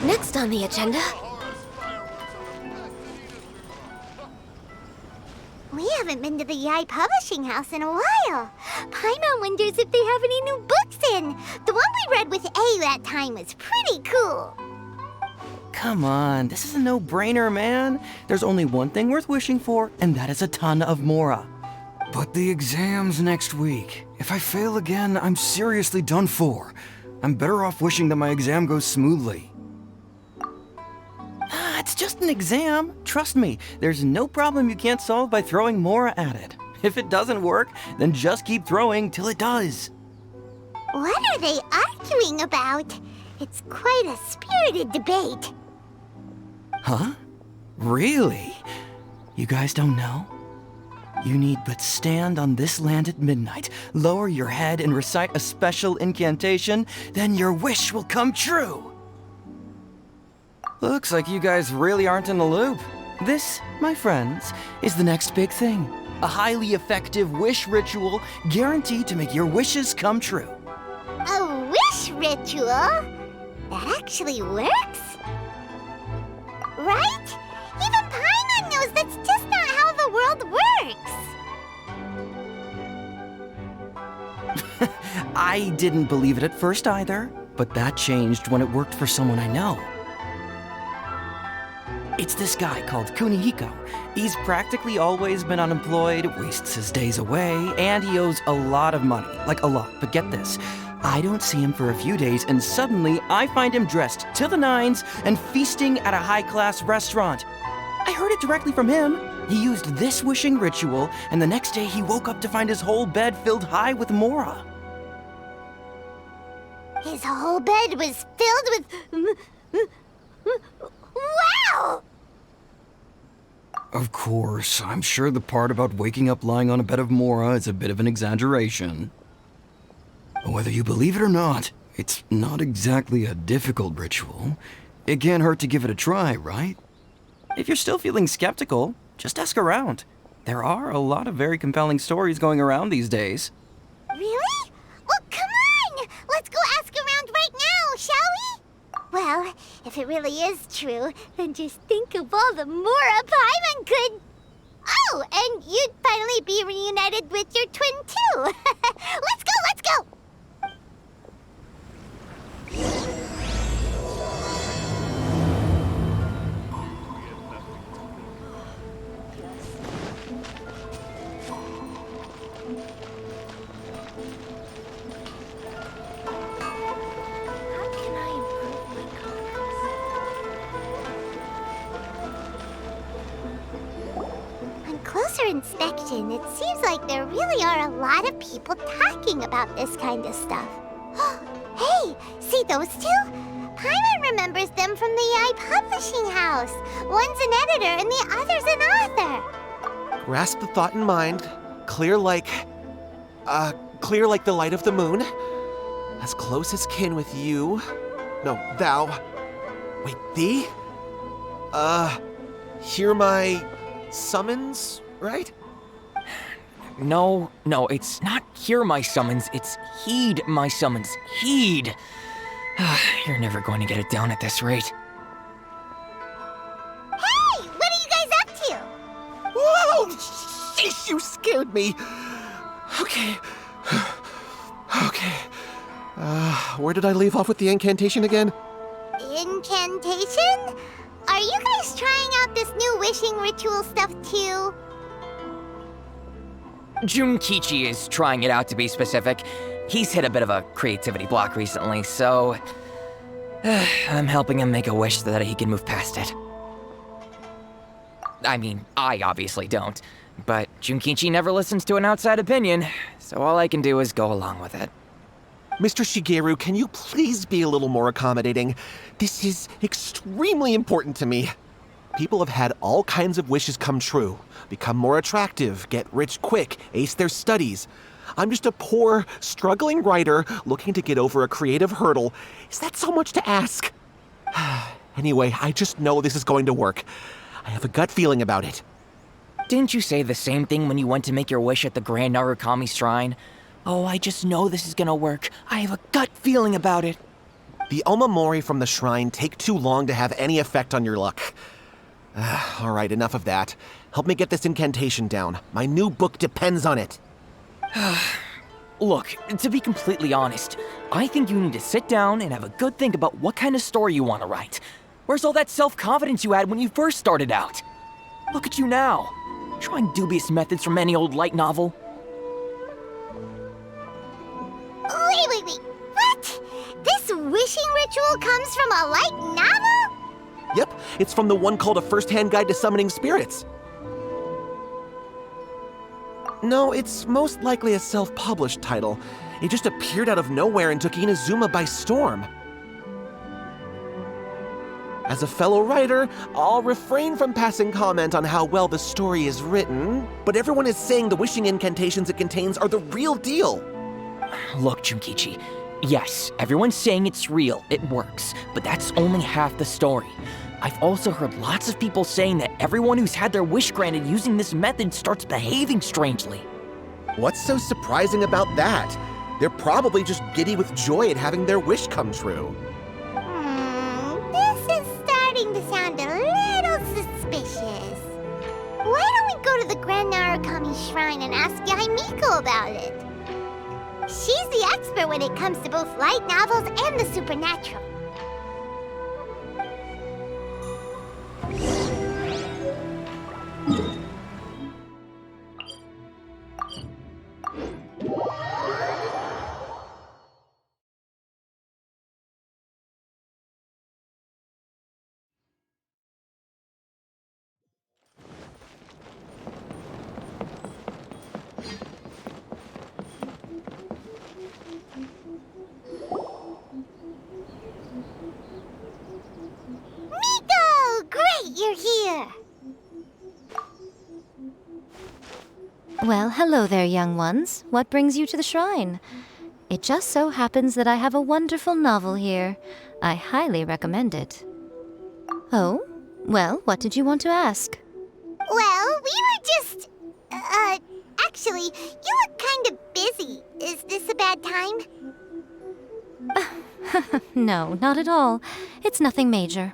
Next on the agenda... We haven't been to the Yae Publishing House in a while. Paimon wonders if they have any new books in. The one we read with A that time was pretty cool. Come on, this is a no-brainer, man. There's only one thing worth wishing for, and that is a ton of Mora. But the exam's next week. If I fail again, I'm seriously done for. I'm better off wishing that my exam goes smoothly. It's just an exam. Trust me, there's no problem you can't solve by throwing Mora at it. If it doesn't work, then just keep throwing till it does. What are they arguing about? It's quite a spirited debate. Huh? Really? You guys don't know? You need but stand on this land at midnight, lower your head and recite a special incantation, then your wish will come true. Looks like you guys really aren't in the loop. This, my friends, is the next big thing. A highly effective wish ritual guaranteed to make your wishes come true. A wish ritual? That actually works? Right? Even Paimon knows that's just not how the world works. I didn't believe it at first either, but that changed when it worked for someone I know. It's this guy called Kunihiko. He's practically always been unemployed, wastes his days away, and he owes a lot of money. Like a lot, but get this. I don't see him for a few days, and suddenly I find him dressed to the nines and feasting at a high-class restaurant. I heard it directly from him. He used this wishing ritual, and the next day he woke up to find his whole bed filled high with Mora. His whole bed was filled with... Wow! Of course, I'm sure the part about waking up lying on a bed of Mora is a bit of an exaggeration. Whether you believe it or not, it's not exactly a difficult ritual. It can't hurt to give it a try, right? If you're still feeling skeptical, just ask around. There are a lot of very compelling stories going around these days. Really? Well, come on! Let's go ask around right now, shall we? Well, if it really is true, then just think of all the Mora Paimon could... Oh, and you'd finally be reunited with your twin, too! Let's go, let's go! Closer inspection, it seems like there really are a lot of people talking about this kind of stuff. Hey, see those two? Paimon remembers them from the Yae Publishing House. One's an editor and the other's an author. Grasp the thought in mind. Clear like the light of the moon. As close as kin with you. No, thou. Wait, thee? Hear my summons, right? No, it's not hear my summons, it's heed my summons. Heed! You're never going to get it down at this rate. Hey, what are you guys up to? Whoa! Sheesh, you scared me. Okay. Where did I leave off with the incantation again? Incantation? Are you guys trying out this new wishing ritual stuff too? Junkichi is trying it out, to be specific. He's hit a bit of a creativity block recently, so... I'm helping him make a wish so that he can move past it. I mean, I obviously don't, but Junkichi never listens to an outside opinion, so all I can do is go along with it. Mr. Shigeru, can you please be a little more accommodating? This is extremely important to me. People have had all kinds of wishes come true. Become more attractive, get rich quick, ace their studies. I'm just a poor, struggling writer looking to get over a creative hurdle. Is that so much to ask? Anyway, I just know this is going to work. I have a gut feeling about it. Didn't you say the same thing when you went to make your wish at the Grand Narukami Shrine? Oh, I just know this is gonna work. I have a gut feeling about it. The Omamori from the shrine take too long to have any effect on your luck. Alright, enough of that. Help me get this incantation down. My new book depends on it. Look, to be completely honest, I think you need to sit down and have a good think about what kind of story you want to write. Where's all that self-confidence you had when you first started out? Look at you now, trying dubious methods from any old light novel. Wait. What? This wishing ritual comes from a light novel? Yep, it's from the one called A First-Hand Guide to Summoning Spirits. No, it's most likely a self-published title. It just appeared out of nowhere and took Inazuma by storm. As a fellow writer, I'll refrain from passing comment on how well the story is written, but everyone is saying the wishing incantations it contains are the real deal. Look, Junkichi, yes, everyone's saying it's real, it works, but that's only half the story. I've also heard lots of people saying that everyone who's had their wish granted using this method starts behaving strangely. What's so surprising about that? They're probably just giddy with joy at having their wish come true. This is starting to sound a little suspicious. Why don't we go to the Grand Narukami Shrine and ask Yae Miko about it? She's the expert when it comes to both light novels and the supernatural. Miko! Great, you're here! Well, hello there, young ones. What brings you to the shrine? It just so happens that I have a wonderful novel here. I highly recommend it. Oh? Well, what did you want to ask? Well, we were just... actually, you look kind of busy. Is this a bad time? No, not at all. It's nothing major.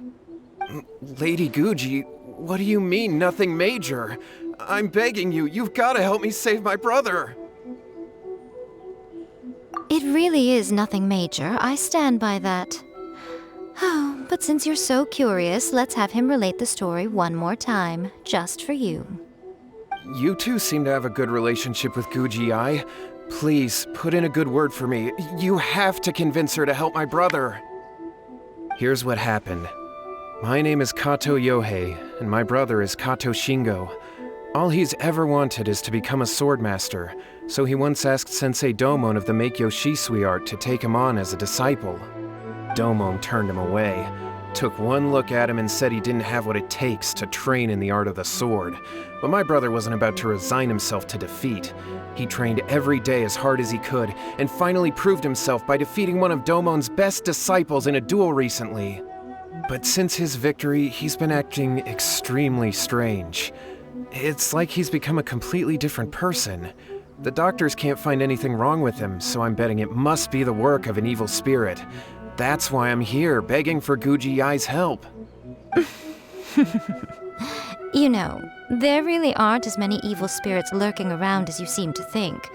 Lady Guji, what do you mean, nothing major? I'm begging you, you've got to help me save my brother. It really is nothing major. I stand by that. Oh, but since you're so curious, let's have him relate the story one more time, just for you. You two seem to have a good relationship with Guji Ai. Please, put in a good word for me. You have to convince her to help my brother. Here's what happened. My name is Kato Yohei, and my brother is Kato Shingo. All he's ever wanted is to become a swordmaster, so he once asked Sensei Domon of the Meikyo Shisui art to take him on as a disciple. Domon turned him away, took one look at him and said he didn't have what it takes to train in the art of the sword. But my brother wasn't about to resign himself to defeat. He trained every day as hard as he could, and finally proved himself by defeating one of Domon's best disciples in a duel recently. But since his victory, he's been acting extremely strange. It's like he's become a completely different person. The doctors can't find anything wrong with him, so I'm betting it must be the work of an evil spirit. That's why I'm here, begging for Guji Ai's help. You know, there really aren't as many evil spirits lurking around as you seem to think.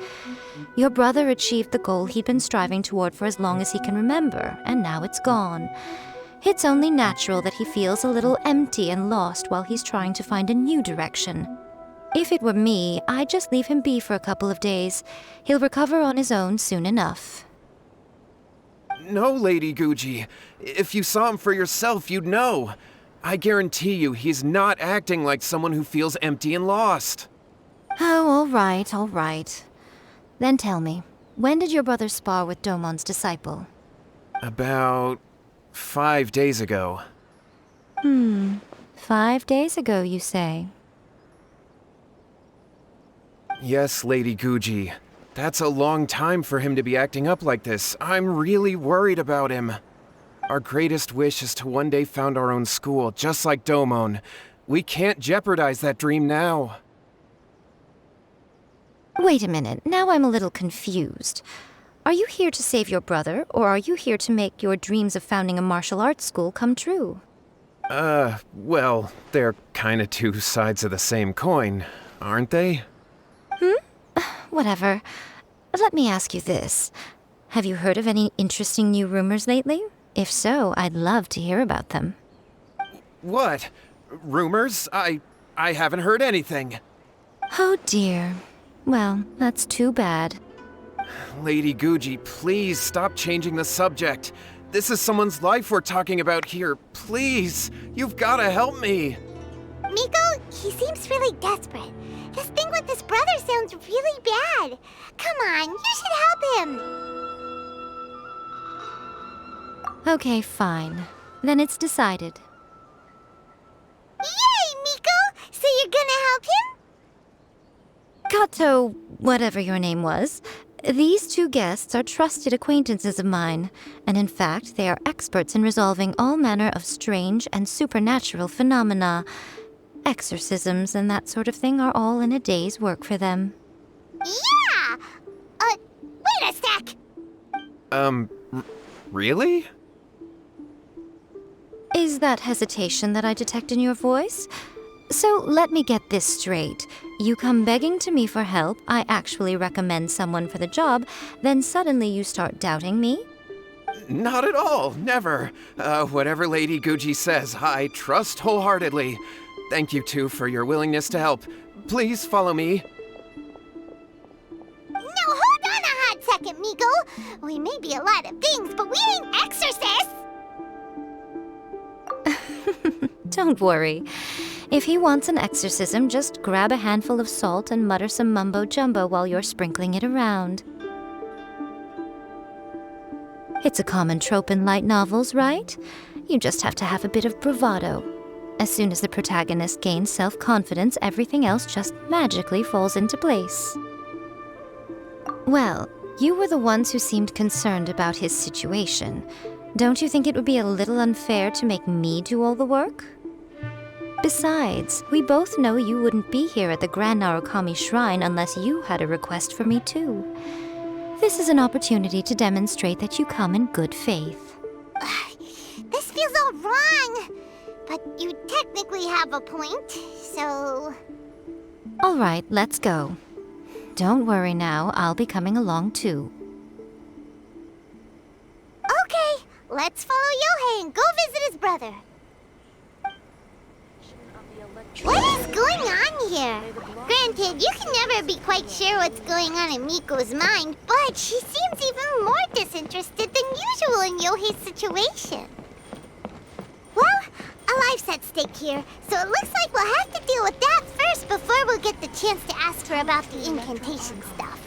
Your brother achieved the goal he'd been striving toward for as long as he can remember, and now it's gone. It's only natural that he feels a little empty and lost while he's trying to find a new direction. If it were me, I'd just leave him be for a couple of days. He'll recover on his own soon enough. No, Lady Guji. If you saw him for yourself, you'd know. I guarantee you he's not acting like someone who feels empty and lost. Oh, all right. Then tell me, when did your brother spar with Domon's disciple? About 5 days ago. 5 days ago, you say? Yes, Lady Guji. That's a long time for him to be acting up like this. I'm really worried about him. Our greatest wish is to one day found our own school, just like Domon. We can't jeopardize that dream now. Wait a minute, now I'm a little confused. Are you here to save your brother, or are you here to make your dreams of founding a martial arts school come true? Well, they're kinda two sides of the same coin, aren't they? Whatever. Let me ask you this. Have you heard of any interesting new rumors lately? If so, I'd love to hear about them. What? Rumors? I haven't heard anything. Oh dear. Well, that's too bad. Lady Guji, please stop changing the subject. This is someone's life we're talking about here. Please, you've gotta help me. Miko, he seems really desperate. His thing with his brother sounds really bad. Come on, you should help him. Okay, fine. Then it's decided. Yay, Miko! So you're gonna help him? Kato, whatever your name was, these two guests are trusted acquaintances of mine, and in fact, they are experts in resolving all manner of strange and supernatural phenomena. Exorcisms and that sort of thing are all in a day's work for them. Yeah! Wait a sec! Really? Is that hesitation that I detect in your voice? So let me get this straight. You come begging to me for help, I actually recommend someone for the job, then suddenly you start doubting me? Not at all, never. Whatever Lady Guji says, I trust wholeheartedly. Thank you two for your willingness to help. Please follow me. No, hold on a hot second, Miko. We may be a lot of things, but we ain't exorcists! Don't worry. If he wants an exorcism, just grab a handful of salt and mutter some mumbo-jumbo while you're sprinkling it around. It's a common trope in light novels, right? You just have to have a bit of bravado. As soon as the protagonist gains self-confidence, everything else just magically falls into place. Well, you were the ones who seemed concerned about his situation. Don't you think it would be a little unfair to make me do all the work? Besides, we both know you wouldn't be here at the Grand Narukami Shrine unless you had a request for me too. This is an opportunity to demonstrate that you come in good faith. This feels all wrong. But you technically have a point, so... All right, let's go. Don't worry now, I'll be coming along too. Okay, let's follow Yohei and go visit his brother. What is going on here? Granted, you can never be quite sure what's going on in Miko's mind, but she seems even more disinterested than usual in Yohei's situation. Well, a life's at stake here, so it looks like we'll have to deal with that first before we'll get the chance to ask her about the incantation stuff.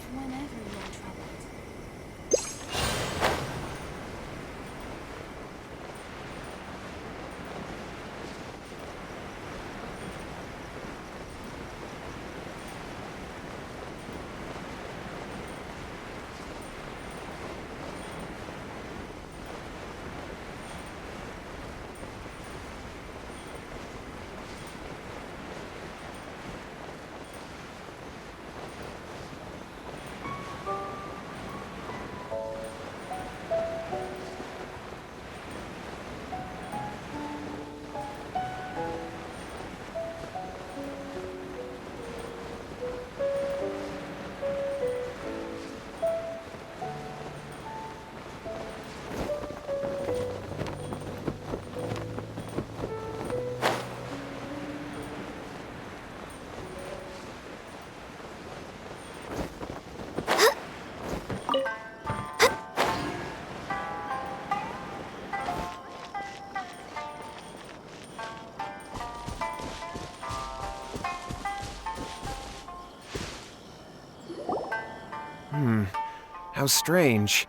How strange.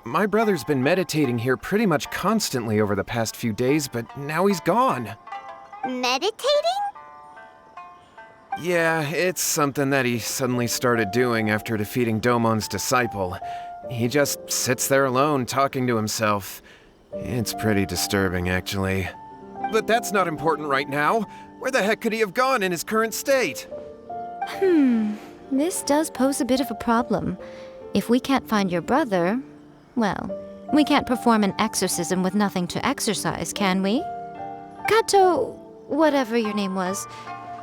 My brother's been meditating here pretty much constantly over the past few days, but now he's gone. Meditating? Yeah, it's something that he suddenly started doing after defeating Domon's disciple. He just sits there alone, talking to himself. It's pretty disturbing, actually. But that's not important right now. Where the heck could he have gone in his current state? This does pose a bit of a problem. If we can't find your brother, well, we can't perform an exorcism with nothing to exorcise, can we? Kato, whatever your name was,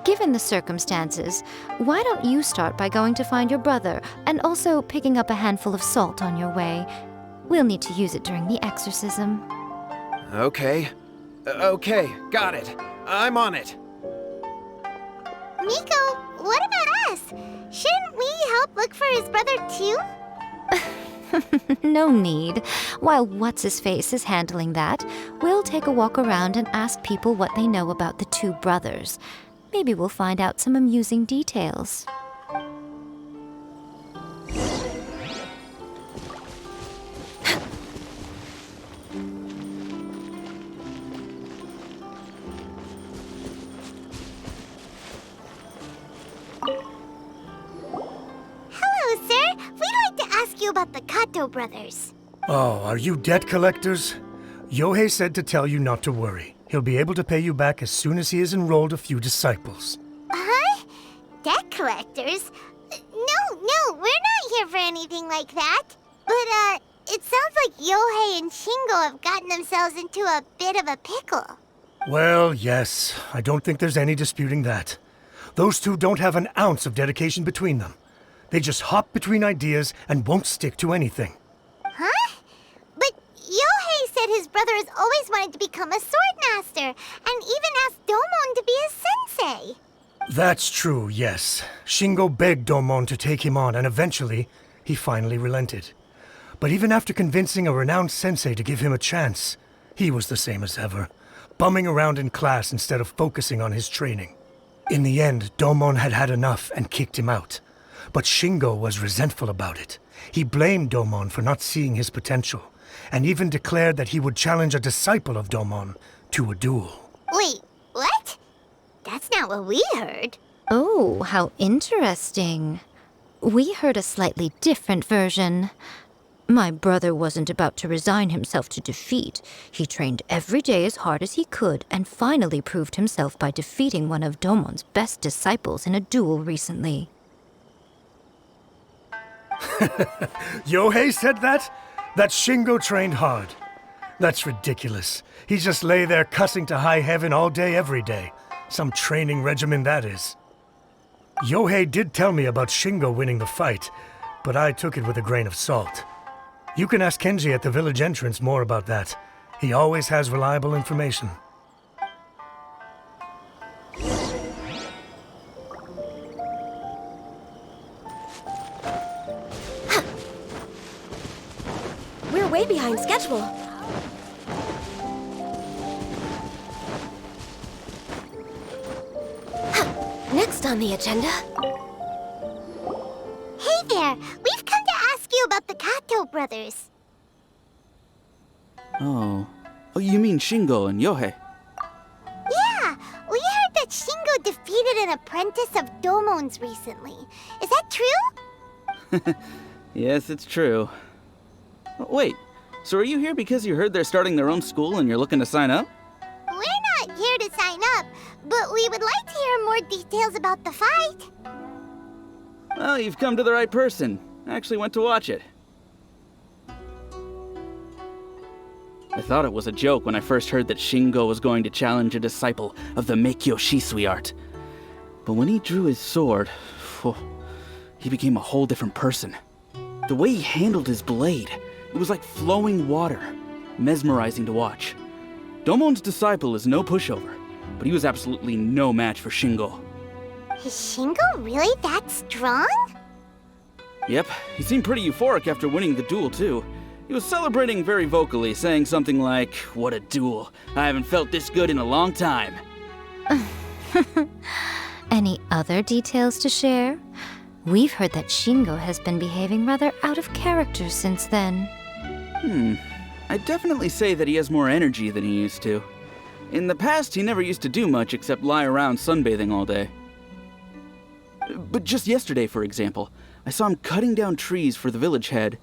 given the circumstances, why don't you start by going to find your brother and also picking up a handful of salt on your way? We'll need to use it during the exorcism. Okay. Okay, got it. I'm on it. Miko, what about us? Shouldn't we help look for his brother too? No need. While What's-His-Face is handling that, we'll take a walk around and ask people what they know about the two brothers. Maybe we'll find out some amusing details. Hello, sir. We'd like to ask you about the Kato brothers. Oh, are you debt collectors? Yohei said to tell you not to worry. He'll be able to pay you back as soon as he has enrolled a few disciples. Huh? Debt collectors? No, we're not here for anything like that. But, it sounds like Yohei and Shingo have gotten themselves into a bit of a pickle. Well, yes. I don't think there's any disputing that. Those two don't have an ounce of dedication between them. They just hop between ideas and won't stick to anything. Huh? But Yohei said his brother has always wanted to become a sword master, and even asked Domon to be his sensei. That's true, yes. Shingo begged Domon to take him on, and eventually, he finally relented. But even after convincing a renowned sensei to give him a chance, he was the same as ever, bumming around in class instead of focusing on his training. In the end, Domon had had enough and kicked him out. But Shingo was resentful about it. He blamed Domon for not seeing his potential, and even declared that he would challenge a disciple of Domon to a duel. Wait, what? That's not what we heard. Oh, how interesting. We heard a slightly different version. My brother wasn't about to resign himself to defeat. He trained every day as hard as he could and finally proved himself by defeating one of Domon's best disciples in a duel recently. Yohei said that? That Shingo trained hard. That's ridiculous. He just lay there cussing to high heaven all day, every day. Some training regimen, that is. Yohei did tell me about Shingo winning the fight, but I took it with a grain of salt. You can ask Kenji at the village entrance more about that. He always has reliable information. We're way behind schedule. Next on the agenda. Hey there, we've come to ask you about the Kato brothers. Oh, you mean Shingo and Yohei? Yeah, we heard that Shingo defeated an apprentice of Domon's recently. Is that true? Yes, it's true. Wait, so are you here because you heard they're starting their own school and you're looking to sign up? We're not here to sign up, but we would like to hear more details about the fight. Well, you've come to the right person. I actually went to watch it. I thought it was a joke when I first heard that Shingo was going to challenge a disciple of the Meikyo Shisui art. But when he drew his sword, he became a whole different person. The way he handled his blade, it was like flowing water, mesmerizing to watch. Domon's disciple is no pushover, but he was absolutely no match for Shingo. Is Shingo really that strong? Yep, he seemed pretty euphoric after winning the duel too. He was celebrating very vocally, saying something like, "What a duel. I haven't felt this good in a long time." Any other details to share? We've heard that Shingo has been behaving rather out of character since then. I'd definitely say that he has more energy than he used to. In the past, he never used to do much except lie around sunbathing all day. But just yesterday, for example, I saw him cutting down trees for the village head.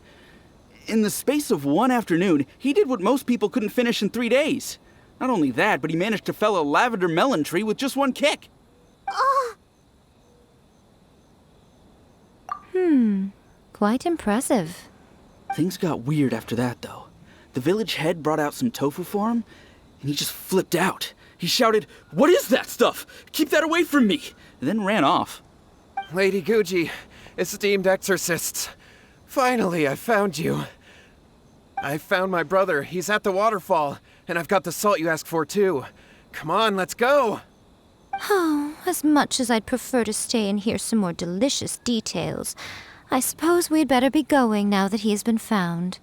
In the space of one afternoon, he did what most people couldn't finish in 3 days. Not only that, but he managed to fell a lavender melon tree with just one kick. Quite impressive. Things got weird after that, though. The village head brought out some tofu for him, and he just flipped out. He shouted, "What is that stuff? Keep that away from me!" and then ran off. Lady Guji, esteemed exorcists. Finally, I found you. I found my brother. He's at the waterfall, and I've got the salt you asked for, too. Come on, let's go! Oh, as much as I'd prefer to stay and hear some more delicious details, I suppose we'd better be going now that he has been found.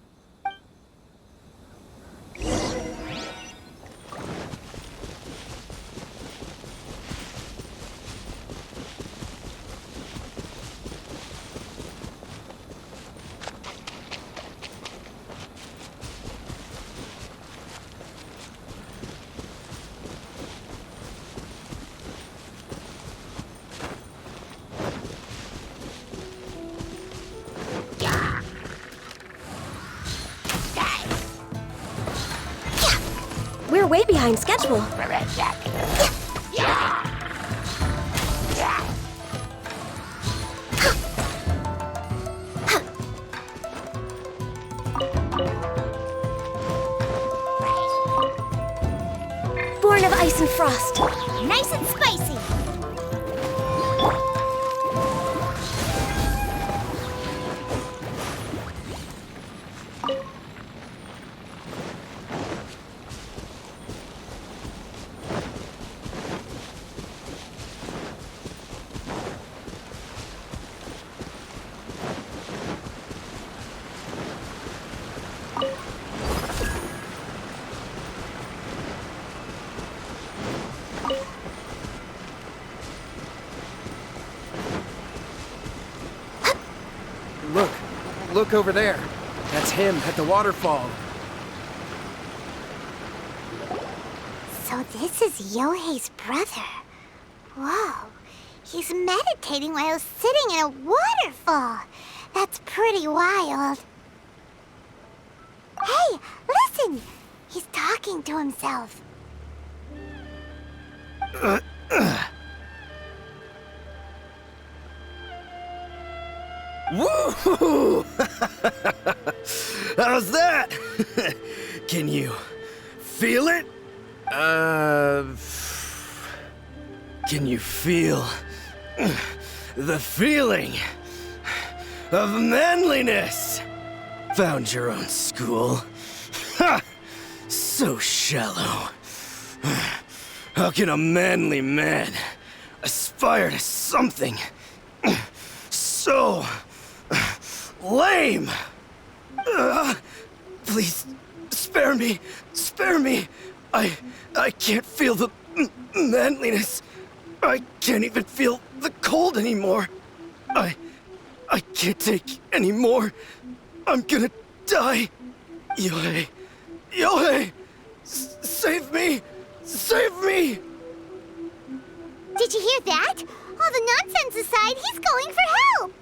We're way behind schedule. Born of ice and frost. Nice and spicy. Look over there. That's him at the waterfall. So this is Yohei's brother. Whoa. He's meditating while sitting in a waterfall. That's pretty wild. Hey, listen! He's talking to himself. Woo! How's that? Can you feel it? Can you feel the feeling of manliness? Found your own school. Ha! So shallow. How can a manly man aspire to something so lame? Please, spare me. Spare me. I can't feel the manliness. I can't even feel the cold anymore. I can't take any more. I'm gonna die. Yohei. Yohei! Save me! Save me! Did you hear that? All the nonsense aside, he's calling for help!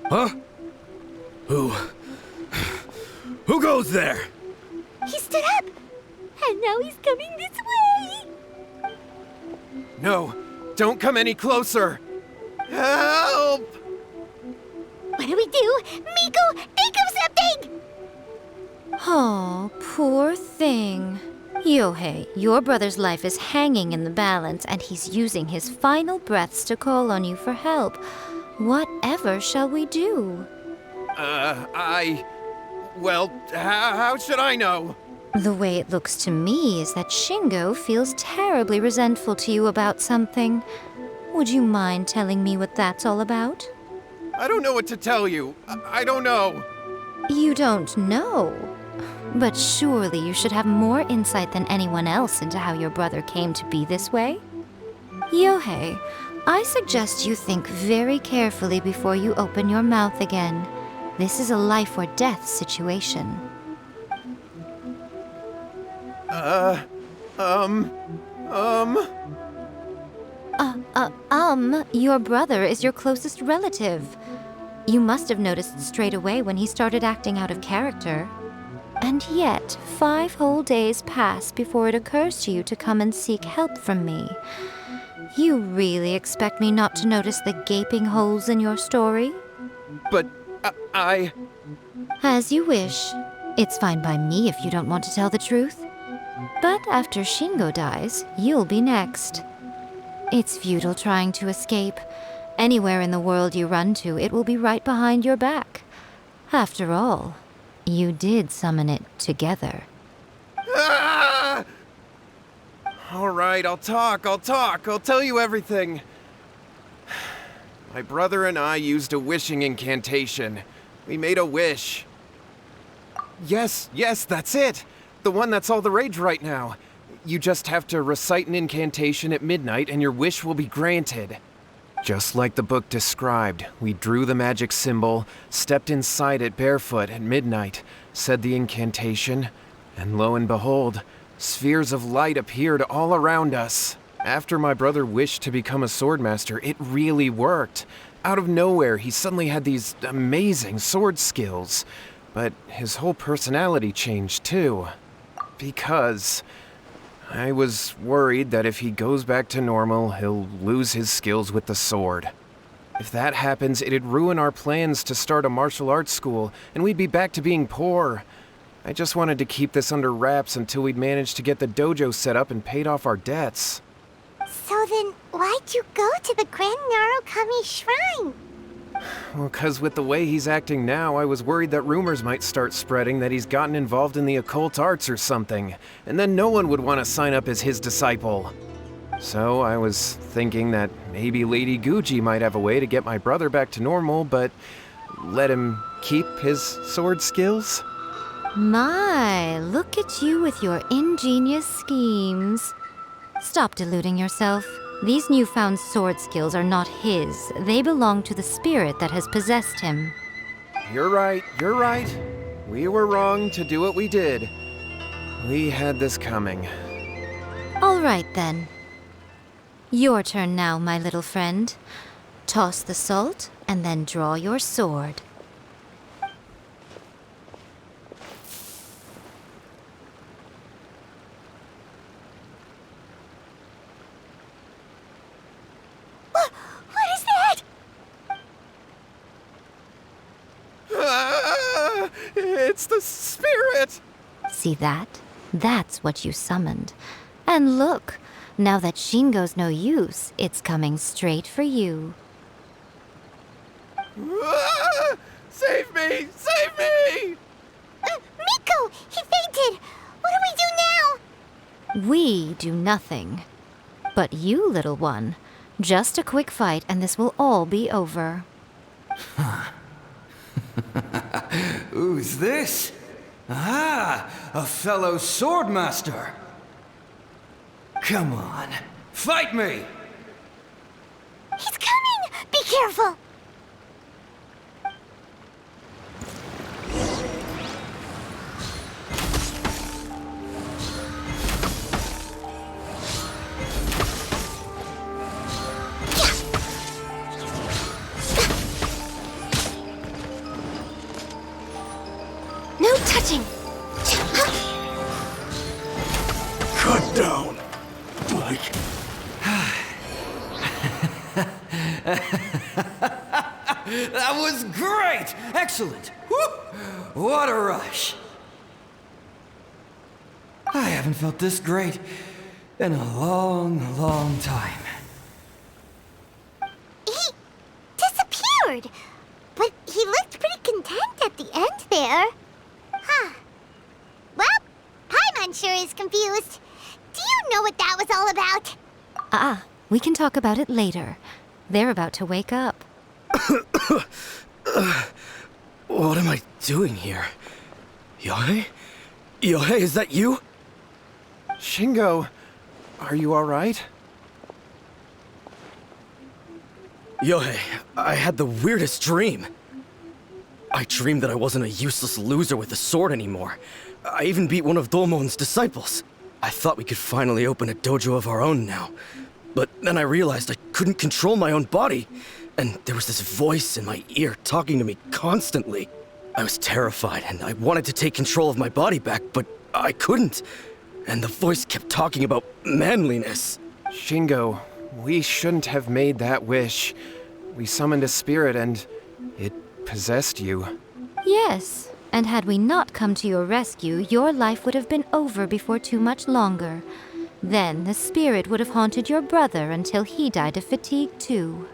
Huh? Who goes there? He stood up! And now he's coming this way! No, don't come any closer. Help! What do we do? Miko, think of something! Oh, poor thing. Yohei, your brother's life is hanging in the balance, and he's using his final breaths to call on you for help. Whatever shall we do? Well, how should I know? The way it looks to me is that Shingo feels terribly resentful to you about something. Would you mind telling me what that's all about? I don't know what to tell you. I don't know. You don't know? But surely you should have more insight than anyone else into how your brother came to be this way? Yohei, I suggest you think very carefully before you open your mouth again. This is a life or death situation. Your brother is your closest relative. You must have noticed straight away when he started acting out of character. And yet, 5 whole days pass before it occurs to you to come and seek help from me. You really expect me not to notice the gaping holes in your story? But I... As you wish. It's fine by me if you don't want to tell the truth. But after Shingo dies, you'll be next. It's futile trying to escape. Anywhere in the world you run to, it will be right behind your back. After all, you did summon it together. Ah! All right, I'll talk. I'll tell you everything. My brother and I used a wishing incantation. We made a wish. Yes, that's it. The one that's all the rage right now. You just have to recite an incantation at midnight and your wish will be granted. Just like the book described, we drew the magic symbol, stepped inside it barefoot at midnight, said the incantation, and lo and behold, spheres of light appeared all around us. After my brother wished to become a swordmaster, it really worked. Out of nowhere, he suddenly had these amazing sword skills. But his whole personality changed too. Because I was worried that if he goes back to normal, he'll lose his skills with the sword. If that happens, it'd ruin our plans to start a martial arts school, and we'd be back to being poor. I just wanted to keep this under wraps until we'd managed to get the dojo set up and paid off our debts. So then, why'd you go to the Grand Narukami Shrine? Well, 'cause with the way he's acting now, I was worried that rumors might start spreading that he's gotten involved in the occult arts or something, and then no one would want to sign up as his disciple. So I was thinking that maybe Lady Guji might have a way to get my brother back to normal, but let him keep his sword skills? My, look at you with your ingenious schemes. Stop deluding yourself. These newfound sword skills are not his. They belong to the spirit that has possessed him. You're right. We were wrong to do what we did. We had this coming. All right, then. Your turn now, my little friend. Toss the salt, and then draw your sword. It's the spirit! See that? That's what you summoned. And look, now that Shingo's no use, it's coming straight for you. Save me! Save me! Miko! He fainted! What do we do now? We do nothing. But you, little one, just a quick fight and this will all be over. Who's this? Ah, a fellow swordmaster. Come on, fight me! He's coming! Be careful! No touching! Cut down, Mike. That was great! Excellent! Woo! What a rush! I haven't felt this great in a long, long time. He disappeared! But he looked pretty content at the end there. Huh. Well, Paimon sure is confused. Do you know what that was all about? We can talk about it later. They're about to wake up. What am I doing here? Yae? Yae, is that you? Shingo, are you alright? Yae, I had the weirdest dream. I dreamed that I wasn't a useless loser with a sword anymore. I even beat one of Domon's disciples. I thought we could finally open a dojo of our own now. But then I realized I couldn't control my own body. And there was this voice in my ear talking to me constantly. I was terrified and I wanted to take control of my body back, but I couldn't. And the voice kept talking about manliness. Shingo, We shouldn't have made that wish. We summoned a spirit and it possessed you. Yes, and had we not come to your rescue, your life would have been over before too much longer. Then the spirit would have haunted your brother until he died of fatigue too.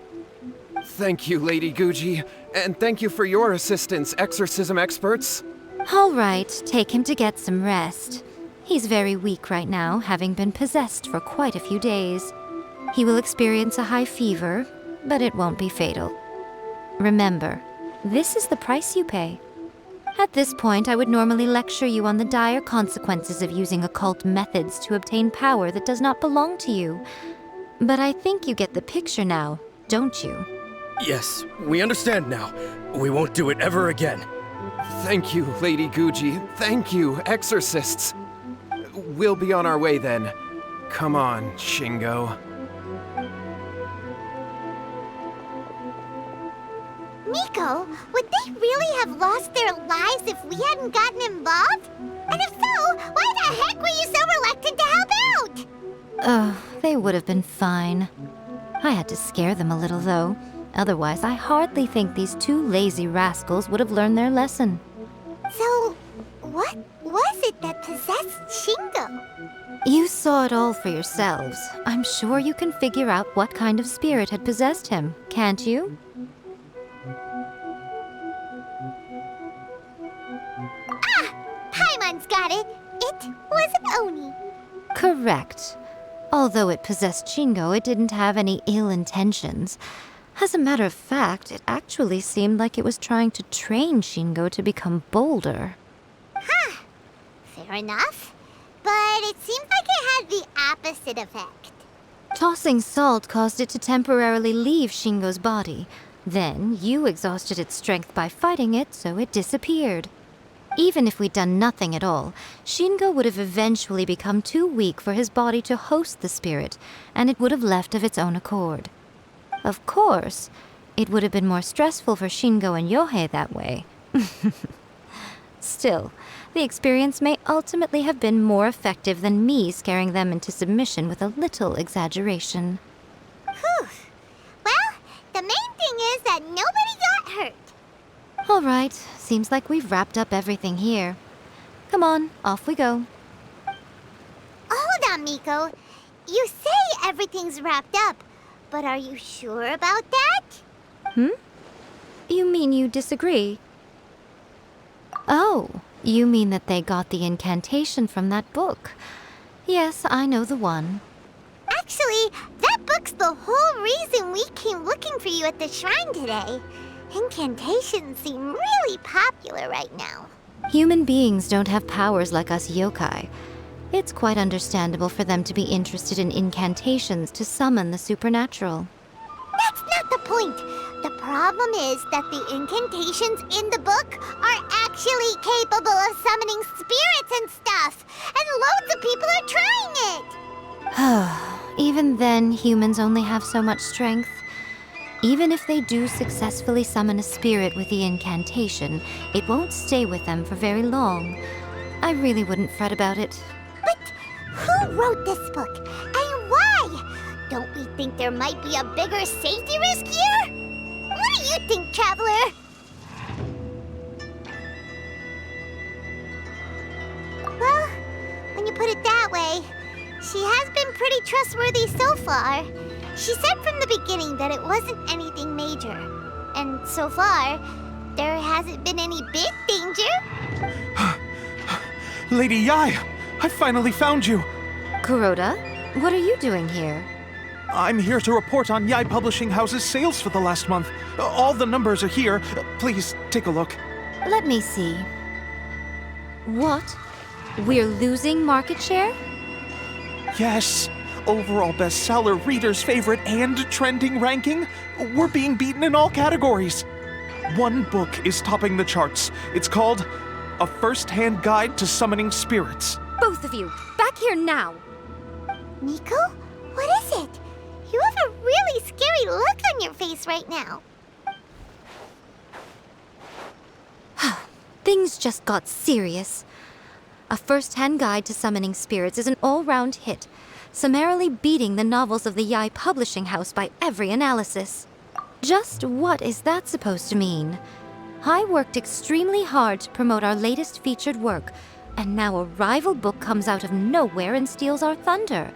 Thank you, Lady Guji, and thank you for your assistance, exorcism experts. All right, take him to get some rest. He's very weak right now, having been possessed for quite a few days. He will experience a high fever, but it won't be fatal. Remember, this is the price you pay. At this point, I would normally lecture you on the dire consequences of using occult methods to obtain power that does not belong to you. But I think you get the picture now, don't you? Yes, we understand now. We won't do it ever again. Thank you, Lady Guji. Thank you, exorcists. We'll be on our way then. Come on, Shingo. Miko, would they really have lost their lives if we hadn't gotten involved? And if so, why the heck were you so reluctant to help out? Oh, they would have been fine. I had to scare them a little, though. Otherwise, I hardly think these two lazy rascals would have learned their lesson. So, what was it that possessed Shingo? You saw it all for yourselves. I'm sure you can figure out what kind of spirit had possessed him, can't you? Paimon's got it. It was an Oni. Correct. Although it possessed Shingo, it didn't have any ill intentions. As a matter of fact, it actually seemed like it was trying to train Shingo to become bolder. Huh. Fair enough. But it seems like it had the opposite effect. Tossing salt caused it to temporarily leave Shingo's body. Then, you exhausted its strength by fighting it, so it disappeared. Even if we'd done nothing at all, Shingo would have eventually become too weak for his body to host the spirit, and it would have left of its own accord. Of course, it would have been more stressful for Shingo and Yohei that way. Still, the experience may ultimately have been more effective than me scaring them into submission with a little exaggeration. Whew. Well, the main thing is that nobody got hurt. All right, seems like we've wrapped up everything here. Come on, off we go. Hold on, Miko. You say everything's wrapped up, but are you sure about that? You mean you disagree? Oh, you mean that they got the incantation from that book. Yes, I know the one. Actually, that book's the whole reason we came looking for you at the shrine today. Incantations seem really popular right now. Human beings don't have powers like us yokai. It's quite understandable for them to be interested in incantations to summon the supernatural. That's not the point. The problem is that the incantations in the book are actually capable of summoning spirits and stuff. And loads of people are trying it. Even then, humans only have so much strength. Even if they do successfully summon a spirit with the incantation, it won't stay with them for very long. I really wouldn't fret about it. But who wrote this book? And why? Don't we think there might be a bigger safety risk here? What do you think, Traveler? Well, when you put it that way, she has been pretty trustworthy so far. She said from the beginning that it wasn't anything major. And so far, there hasn't been any big danger. Lady Yae, I finally found you. Kuroda, what are you doing here? I'm here to report on Yae Publishing House's sales for the last month. All the numbers are here. Please take a look. Let me see. What? We're losing market share? Yes. Overall bestseller, reader's favorite, and trending ranking. We're being beaten in all categories. One book is topping the charts. It's called A First-Hand Guide to Summoning Spirits. Both of you, back here now! Miko? What is it? You have a really scary look on your face right now. Things just got serious. A First-Hand Guide to Summoning Spirits is an all-round hit. summarily beating the novels of the Yae Publishing House by every analysis. Just what is that supposed to mean? I worked extremely hard to promote our latest featured work, and now a rival book comes out of nowhere and steals our thunder.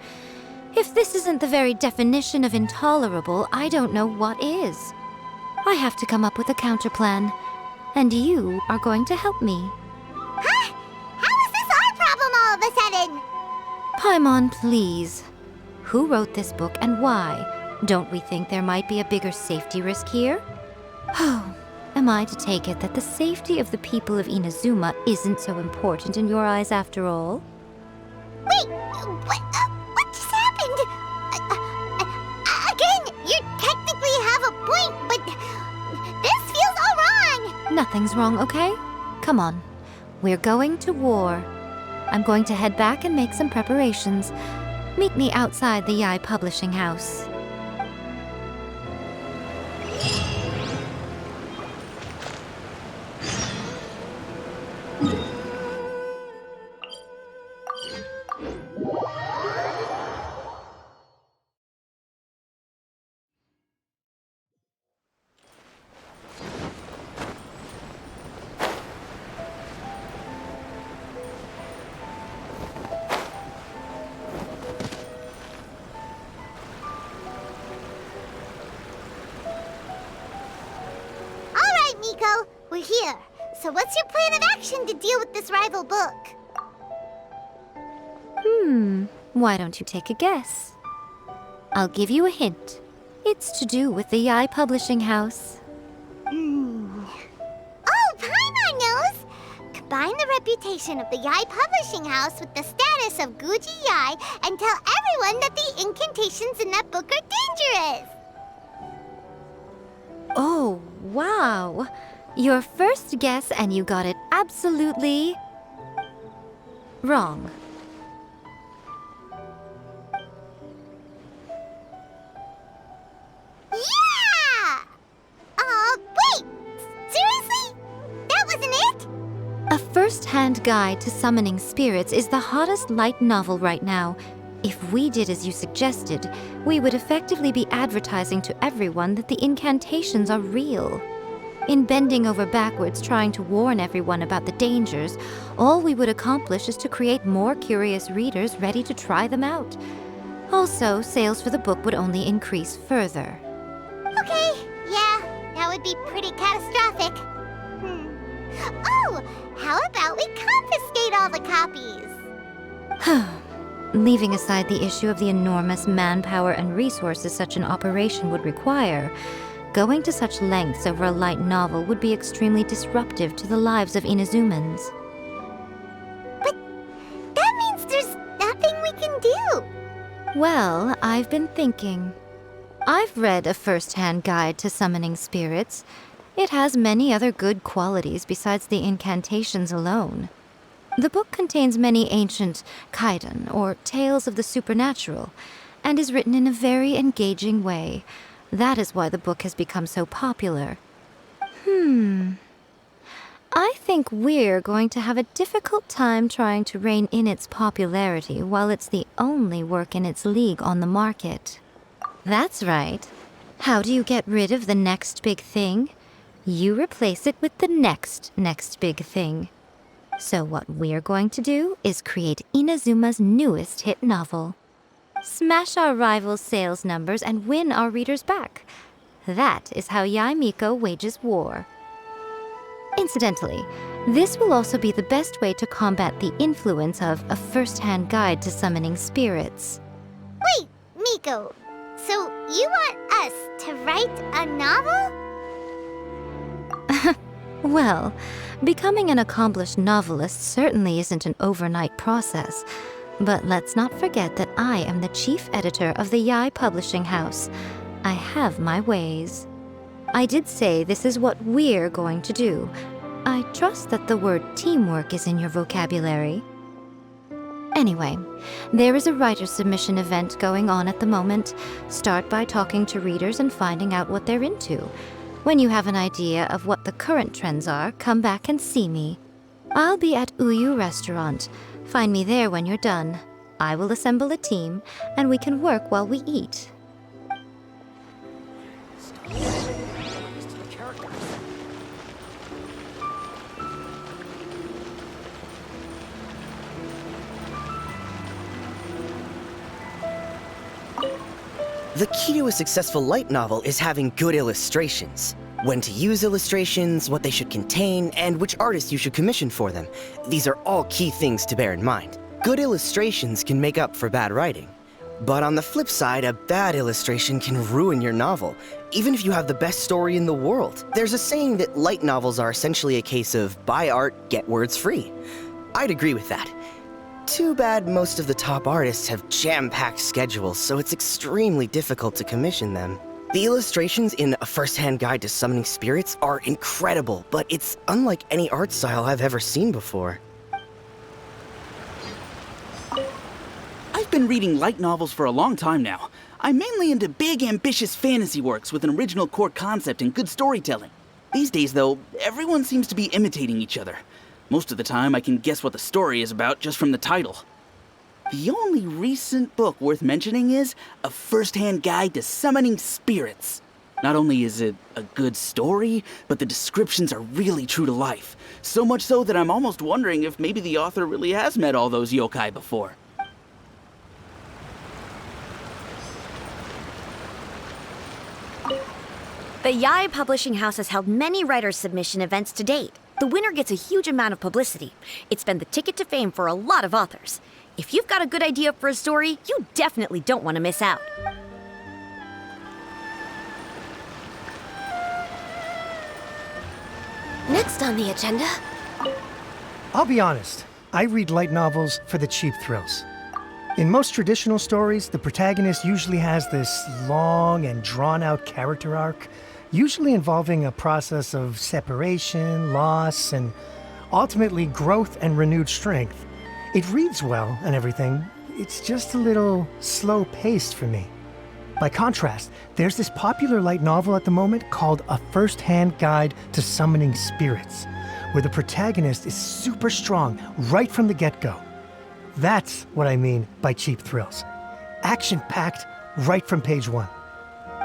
If this isn't the very definition of intolerable, I don't know what is. I have to come up with a counterplan, and you are going to help me. Huh? How is this our problem all of a sudden? Paimon, please. Who wrote this book and why? Don't we think there might be a bigger safety risk here? Oh, am I to take it that the safety of the people of Inazuma isn't so important in your eyes after all? Wait, what just happened? Again, you technically have a point, but this feels all wrong. Nothing's wrong, okay? Come on. We're going to war. I'm going to head back and make some preparations. Meet me outside the Yae Publishing House. Miko, we're here. So what's your plan of action to deal with this rival book? Why don't you take a guess? I'll give you a hint. It's to do with the Yae Publishing House. Oh, Paimon knows! Combine the reputation of the Yae Publishing House with the status of Guji Yae and tell everyone that the incantations in that book are dangerous! Oh, wow. Your first guess and you got it absolutely wrong. Yeah! Wait! Seriously? That wasn't it? A first-hand guide to summoning spirits is the hottest light novel right now. If we did as you suggested, we would effectively be advertising to everyone that the incantations are real. In bending over backwards trying to warn everyone about the dangers, all we would accomplish is to create more curious readers ready to try them out. Also, sales for the book would only increase further. Okay, yeah, that would be pretty catastrophic. Oh, how about we confiscate all the copies? Leaving aside the issue of the enormous manpower and resources such an operation would require, going to such lengths over a light novel would be extremely disruptive to the lives of Inazumans. But that means there's nothing we can do. Well, I've been thinking. I've read a first-hand guide to summoning spirits. It has many other good qualities besides the incantations alone. The book contains many ancient kaidan, or tales of the supernatural, and is written in a very engaging way. That is why the book has become so popular. I think we're going to have a difficult time trying to rein in its popularity while it's the only work in its league on the market. That's right. How do you get rid of the next big thing? You replace it with the next big thing. So what we're going to do is create Inazuma's newest hit novel. Smash our rivals' sales numbers and win our readers back. That is how Yae Miko wages war. Incidentally, this will also be the best way to combat the influence of a first-hand guide to summoning spirits. Wait, Miko, so you want us to write a novel? Well, becoming an accomplished novelist certainly isn't an overnight process. But let's not forget that I am the chief editor of the Yae Publishing House. I have my ways. I did say this is what we're going to do. I trust that the word teamwork is in your vocabulary. Anyway, there is a writer submission event going on at the moment. Start by talking to readers and finding out what they're into. When you have an idea of what the current trends are, come back and see me. I'll be at Uyu Restaurant. Find me there when you're done. I will assemble a team, and we can work while we eat. The key to a successful light novel is having good illustrations. When to use illustrations, what they should contain, and which artist you should commission for them. These are all key things to bear in mind. Good illustrations can make up for bad writing. But on the flip side, a bad illustration can ruin your novel, even if you have the best story in the world. There's a saying that light novels are essentially a case of buy art, get words free. I'd agree with that. Too bad most of the top artists have jam-packed schedules, so it's extremely difficult to commission them. The illustrations in A First-Hand Guide to Summoning Spirits are incredible, but it's unlike any art style I've ever seen before. I've been reading light novels for a long time now. I'm mainly into big, ambitious fantasy works with an original core concept and good storytelling. These days, though, everyone seems to be imitating each other. Most of the time, I can guess what the story is about just from the title. The only recent book worth mentioning is A First-Hand Guide to Summoning Spirits. Not only is it a good story, but the descriptions are really true to life. So much so that I'm almost wondering if maybe the author really has met all those yokai before. The Yae Publishing House has held many writers' submission events to date. The winner gets a huge amount of publicity. It's been the ticket to fame for a lot of authors. If you've got a good idea for a story, you definitely don't want to miss out. Next on the agenda... I'll be honest, I read light novels for the cheap thrills. In most traditional stories, the protagonist usually has this long and drawn-out character arc, usually involving a process of separation, loss, and ultimately growth and renewed strength. It reads well and everything, it's just a little slow-paced for me. By contrast, there's this popular light novel at the moment called A First-Hand Guide to Summoning Spirits, where the protagonist is super strong right from the get-go. That's what I mean by cheap thrills. Action-packed right from page one.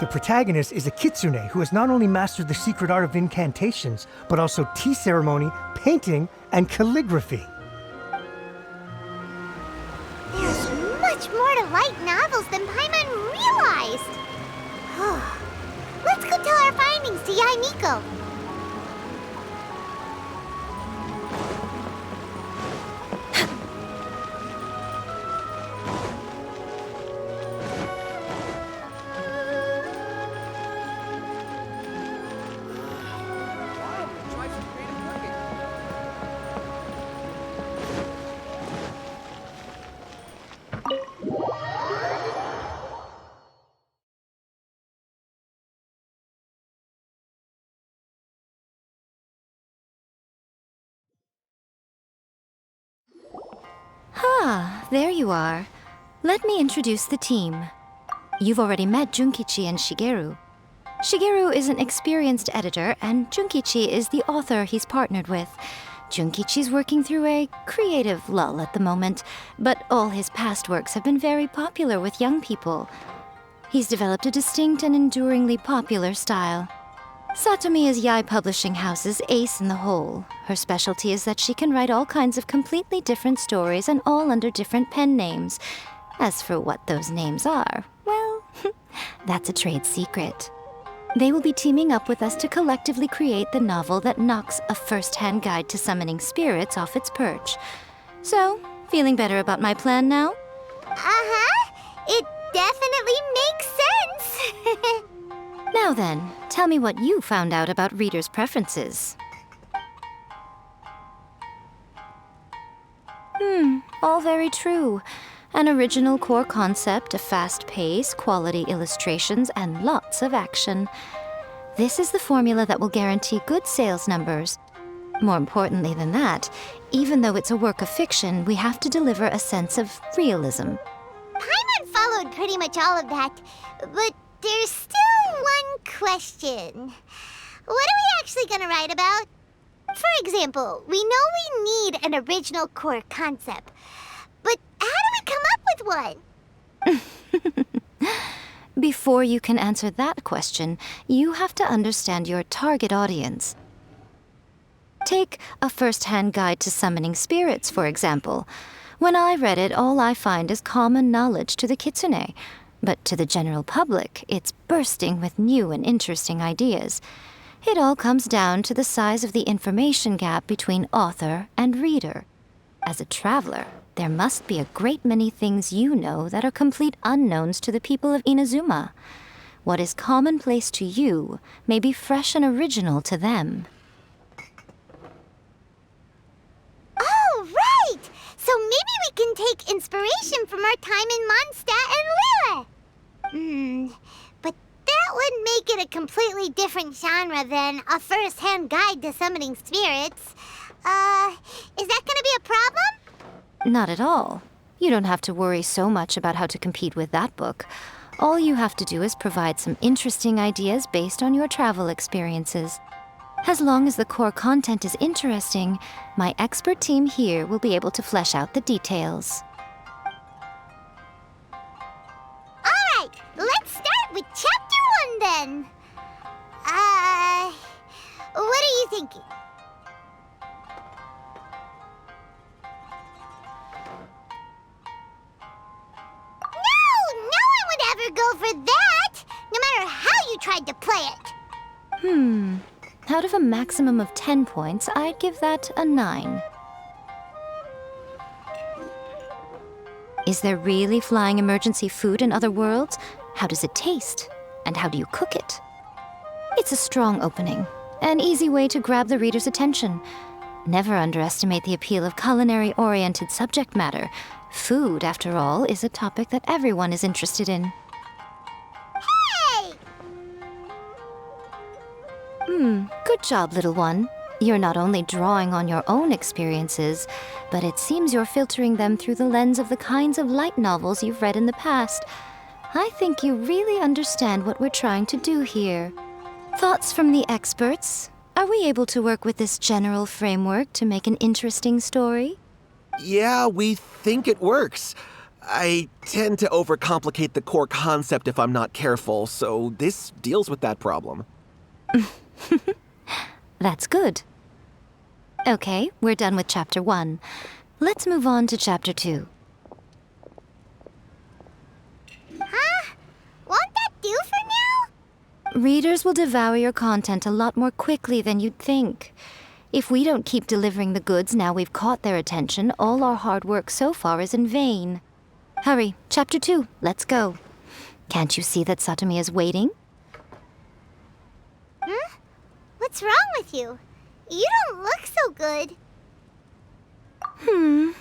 The protagonist is a kitsune who has not only mastered the secret art of incantations, but also tea ceremony, painting, and calligraphy. There's much more to light novels than Paimon realized. Let's go tell our findings to Yae Miko. Ah, there you are. Let me introduce the team. You've already met Junkichi and Shigeru. Shigeru is an experienced editor, and Junkichi is the author he's partnered with. Junkichi's working through a creative lull at the moment, but all his past works have been very popular with young people. He's developed a distinct and enduringly popular style. Satomi is Yae Publishing House's ace in the hole. Her specialty is that she can write all kinds of completely different stories and all under different pen names. As for what those names are, well, that's a trade secret. They will be teaming up with us to collectively create the novel that knocks A First-Hand Guide to Summoning Spirits off its perch. So, feeling better about my plan now? Uh-huh. It definitely makes sense. Now then, tell me what you found out about readers' preferences. All very true. An original core concept, a fast pace, quality illustrations, and lots of action. This is the formula that will guarantee good sales numbers. More importantly than that, even though it's a work of fiction, we have to deliver a sense of realism. Paimon followed pretty much all of that, but there's still one question. What are we actually gonna write about? For example, we know we need an original core concept, but how do we come up with one? Before you can answer that question, you have to understand your target audience. Take a first-hand guide to summoning spirits, for example. When I read it, all I find is common knowledge to the kitsune. But to the general public, it's bursting with new and interesting ideas. It all comes down to the size of the information gap between author and reader. As a traveler, there must be a great many things you know that are complete unknowns to the people of Inazuma. What is commonplace to you may be fresh and original to them. Oh, right! So maybe we can take inspiration from our time in Mondstadt and Liyue. But that would make it a completely different genre than a first-hand guide to summoning spirits. Is that gonna be a problem? Not at all. You don't have to worry so much about how to compete with that book. All you have to do is provide some interesting ideas based on your travel experiences. As long as the core content is interesting, my expert team here will be able to flesh out the details. Alright, let's start with Chapter 1 then. What are you thinking? No one would ever go for that, no matter how you tried to play it. Out of a maximum of 10 points, I'd give that a 9. Is there really flying emergency food in other worlds? How does it taste? And how do you cook it? It's a strong opening, an easy way to grab the reader's attention. Never underestimate the appeal of culinary-oriented subject matter. Food, after all, is a topic that everyone is interested in. Hey! Good job, little one. You're not only drawing on your own experiences, but it seems you're filtering them through the lens of the kinds of light novels you've read in the past. I think you really understand what we're trying to do here. Thoughts from the experts? Are we able to work with this general framework to make an interesting story? Yeah, we think it works. I tend to overcomplicate the core concept if I'm not careful, so this deals with that problem. That's good. Okay, we're done with Chapter 1. Let's move on to Chapter 2. Huh? Won't that do for now? Readers will devour your content a lot more quickly than you'd think. If we don't keep delivering the goods now we've caught their attention, all our hard work so far is in vain. Hurry, Chapter 2, let's go. Can't you see that Satomi is waiting? What's wrong with you? You don't look so good.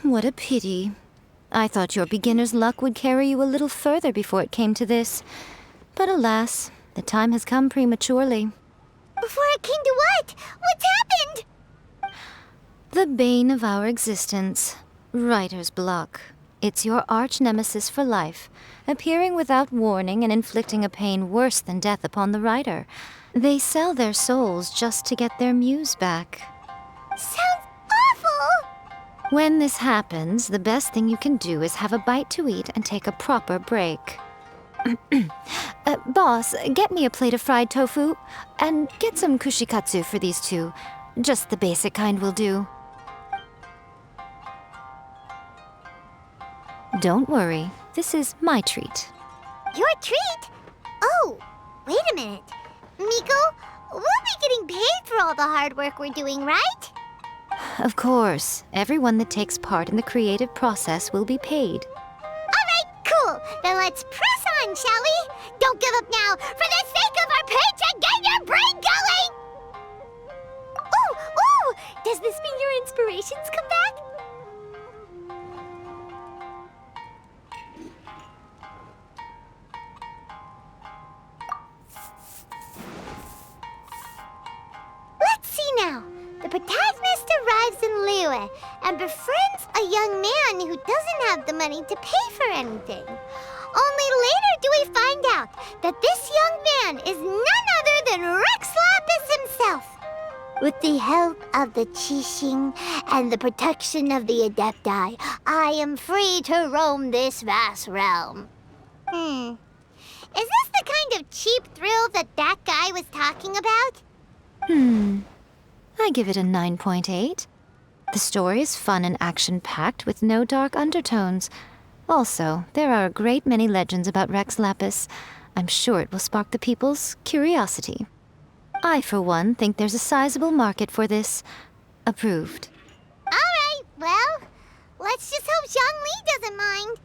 What a pity. I thought your beginner's luck would carry you a little further before it came to this. But alas, the time has come prematurely. Before it came to what? What's happened? The bane of our existence, writer's block. It's your arch nemesis for life, appearing without warning and inflicting a pain worse than death upon the writer. They sell their souls just to get their muse back. Sounds awful! When this happens, the best thing you can do is have a bite to eat and take a proper break. Boss, get me a plate of fried tofu, and get some kushikatsu for these two. Just the basic kind will do. Don't worry, this is my treat. Your treat? Oh, wait a minute. Miko, we'll be getting paid for all the hard work we're doing, right? Of course, everyone that takes part in the creative process will be paid. Alright, cool. Then let's press on, shall we? Don't give up now. For the sake of our paycheck, get your brain going! Ooh! Does this mean your inspirations come back? Let's see now. The protagonist arrives in Liyue and befriends a young man who doesn't have the money to pay for anything. Only later do we find out that this young man is none other than Rex Lapis himself. With the help of the Qixing and the protection of the Adepti, I am free to roam this vast realm. Is this the kind of cheap thrill that guy was talking about? I give it a 9.8. The story is fun and action-packed with no dark undertones. Also, there are a great many legends about Rex Lapis. I'm sure it will spark the people's curiosity. I, for one, think there's a sizable market for this. Approved. Alright, well, let's just hope Zhongli doesn't mind.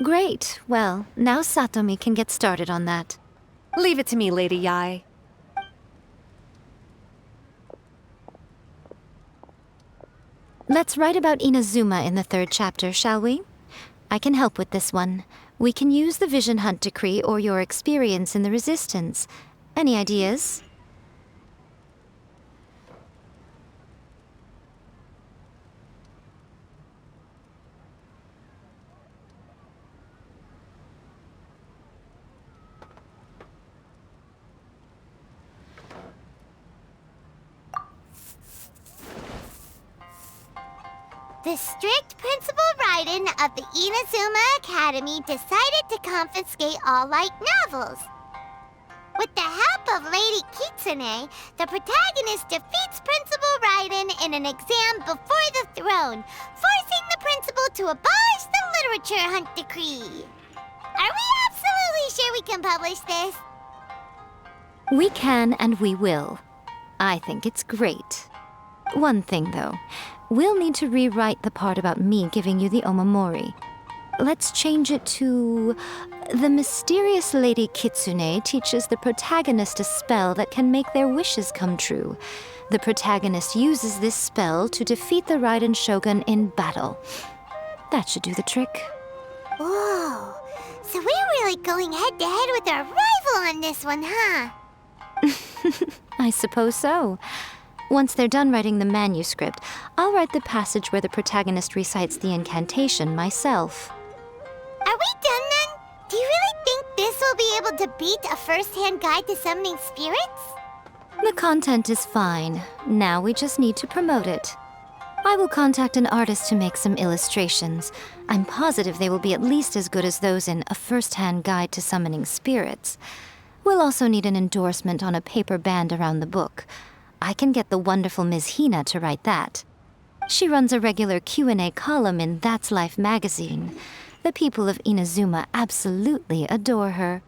Great. Well, now Satomi can get started on that. Leave it to me, Lady Yae. Let's write about Inazuma in the 3rd chapter, shall we? I can help with this one. We can use the Vision Hunt Decree or your experience in the Resistance. Any ideas? The strict Principal Raiden of the Inazuma Academy decided to confiscate all light novels. With the help of Lady Kitsune, the protagonist defeats Principal Raiden in an exam before the throne, forcing the principal to abolish the Literature Hunt Decree. Are we absolutely sure we can publish this? We can and we will. I think it's great. One thing, though. We'll need to rewrite the part about me giving you the Omamori. Let's change it to... The mysterious Lady Kitsune teaches the protagonist a spell that can make their wishes come true. The protagonist uses this spell to defeat the Raiden Shogun in battle. That should do the trick. Whoa, so we're really going head-to-head with our rival on this one, huh? I suppose so. Once they're done writing the manuscript, I'll write the passage where the protagonist recites the incantation myself. Are we done then? Do you really think this will be able to beat a first-hand guide to summoning spirits? The content is fine. Now we just need to promote it. I will contact an artist to make some illustrations. I'm positive they will be at least as good as those in A First-Hand Guide to Summoning Spirits. We'll also need an endorsement on a paper band around the book. I can get the wonderful Ms. Hina to write that. She runs a regular Q&A column in That's Life magazine. The people of Inazuma absolutely adore her.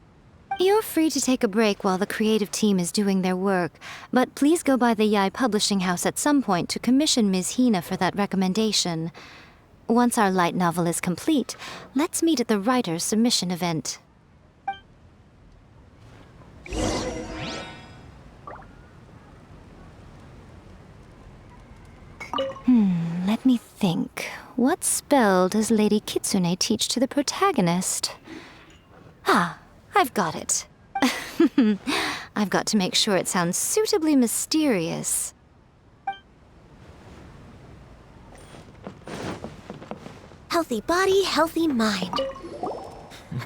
You're free to take a break while the creative team is doing their work, but please go by the Yae Publishing House at some point to commission Ms. Hina for that recommendation. Once our light novel is complete, let's meet at the writer's submission event. Let me think. What spell does Lady Kitsune teach to the protagonist? Ah, I've got it. I've got to make sure it sounds suitably mysterious. Healthy body, healthy mind.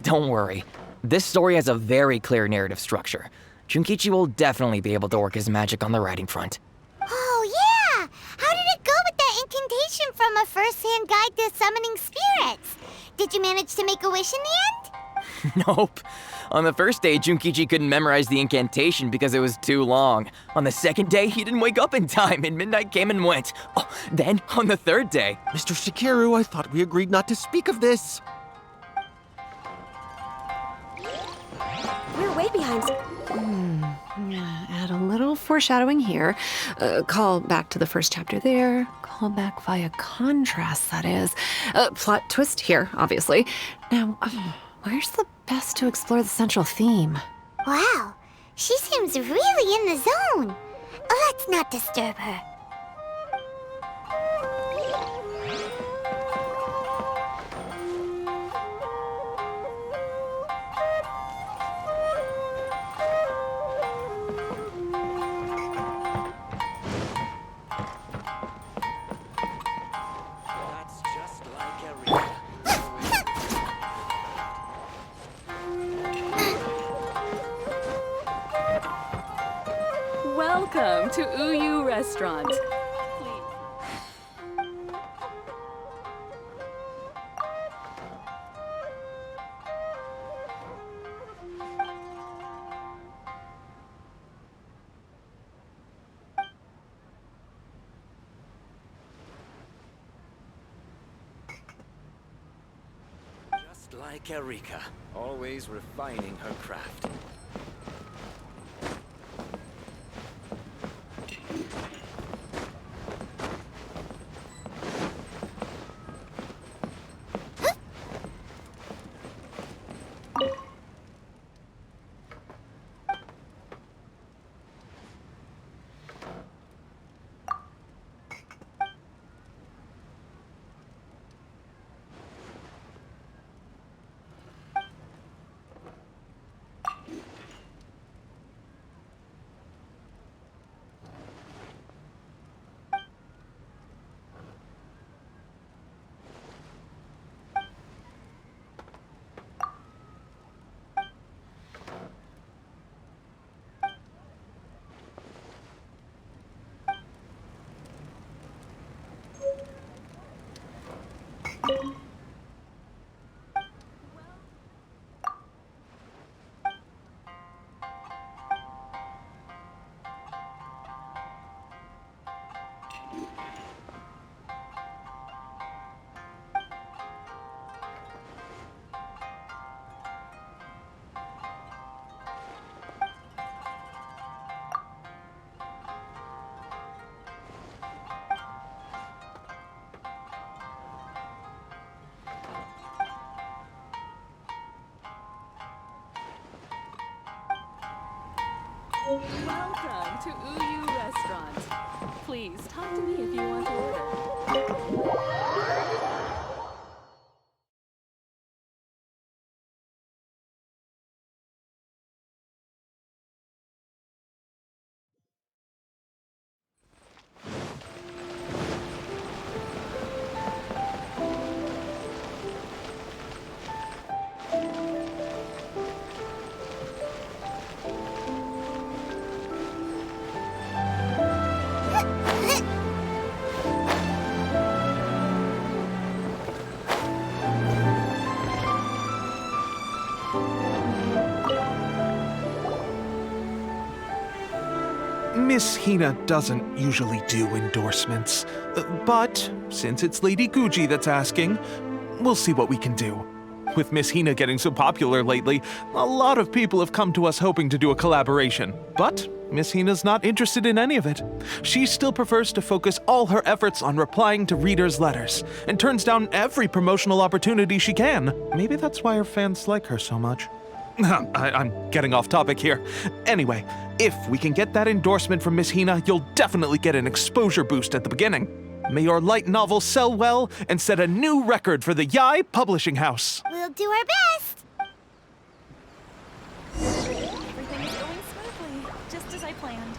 Don't worry. This story has a very clear narrative structure. Junkichi will definitely be able to work his magic on the writing front. Oh, yeah! How did it go with that incantation from A First-Hand Guide to Summoning Spirits? Did you manage to make a wish in the end? Nope. On the first day, Junkichi couldn't memorize the incantation because it was too long. On the second day, he didn't wake up in time and midnight came and went. Oh, then, on the third day... Mr. Shigeru, I thought we agreed not to speak of this. We're way behind. Add a little foreshadowing here. Call back to the first chapter there. Call back via contrast, that is. Plot twist here, obviously. Now, where's the best to explore the central theme? Wow, she seems really in the zone. Let's not disturb her. Welcome to Uyu Restaurant. Just like Erika, always refining her craft. Welcome to Uyu Restaurant. Please talk to me if you want to order. Miss Hina doesn't usually do endorsements, but since it's Lady Guji that's asking, we'll see what we can do. With Miss Hina getting so popular lately, a lot of people have come to us hoping to do a collaboration, but Miss Hina's not interested in any of it. She still prefers to focus all her efforts on replying to readers' letters, and turns down every promotional opportunity she can. Maybe that's why her fans like her so much. I'm getting off topic here. Anyway, if we can get that endorsement from Miss Hina, you'll definitely get an exposure boost at the beginning. May your light novel sell well and set a new record for the Yae Publishing House. We'll do our best. Everything is going smoothly, just as I planned.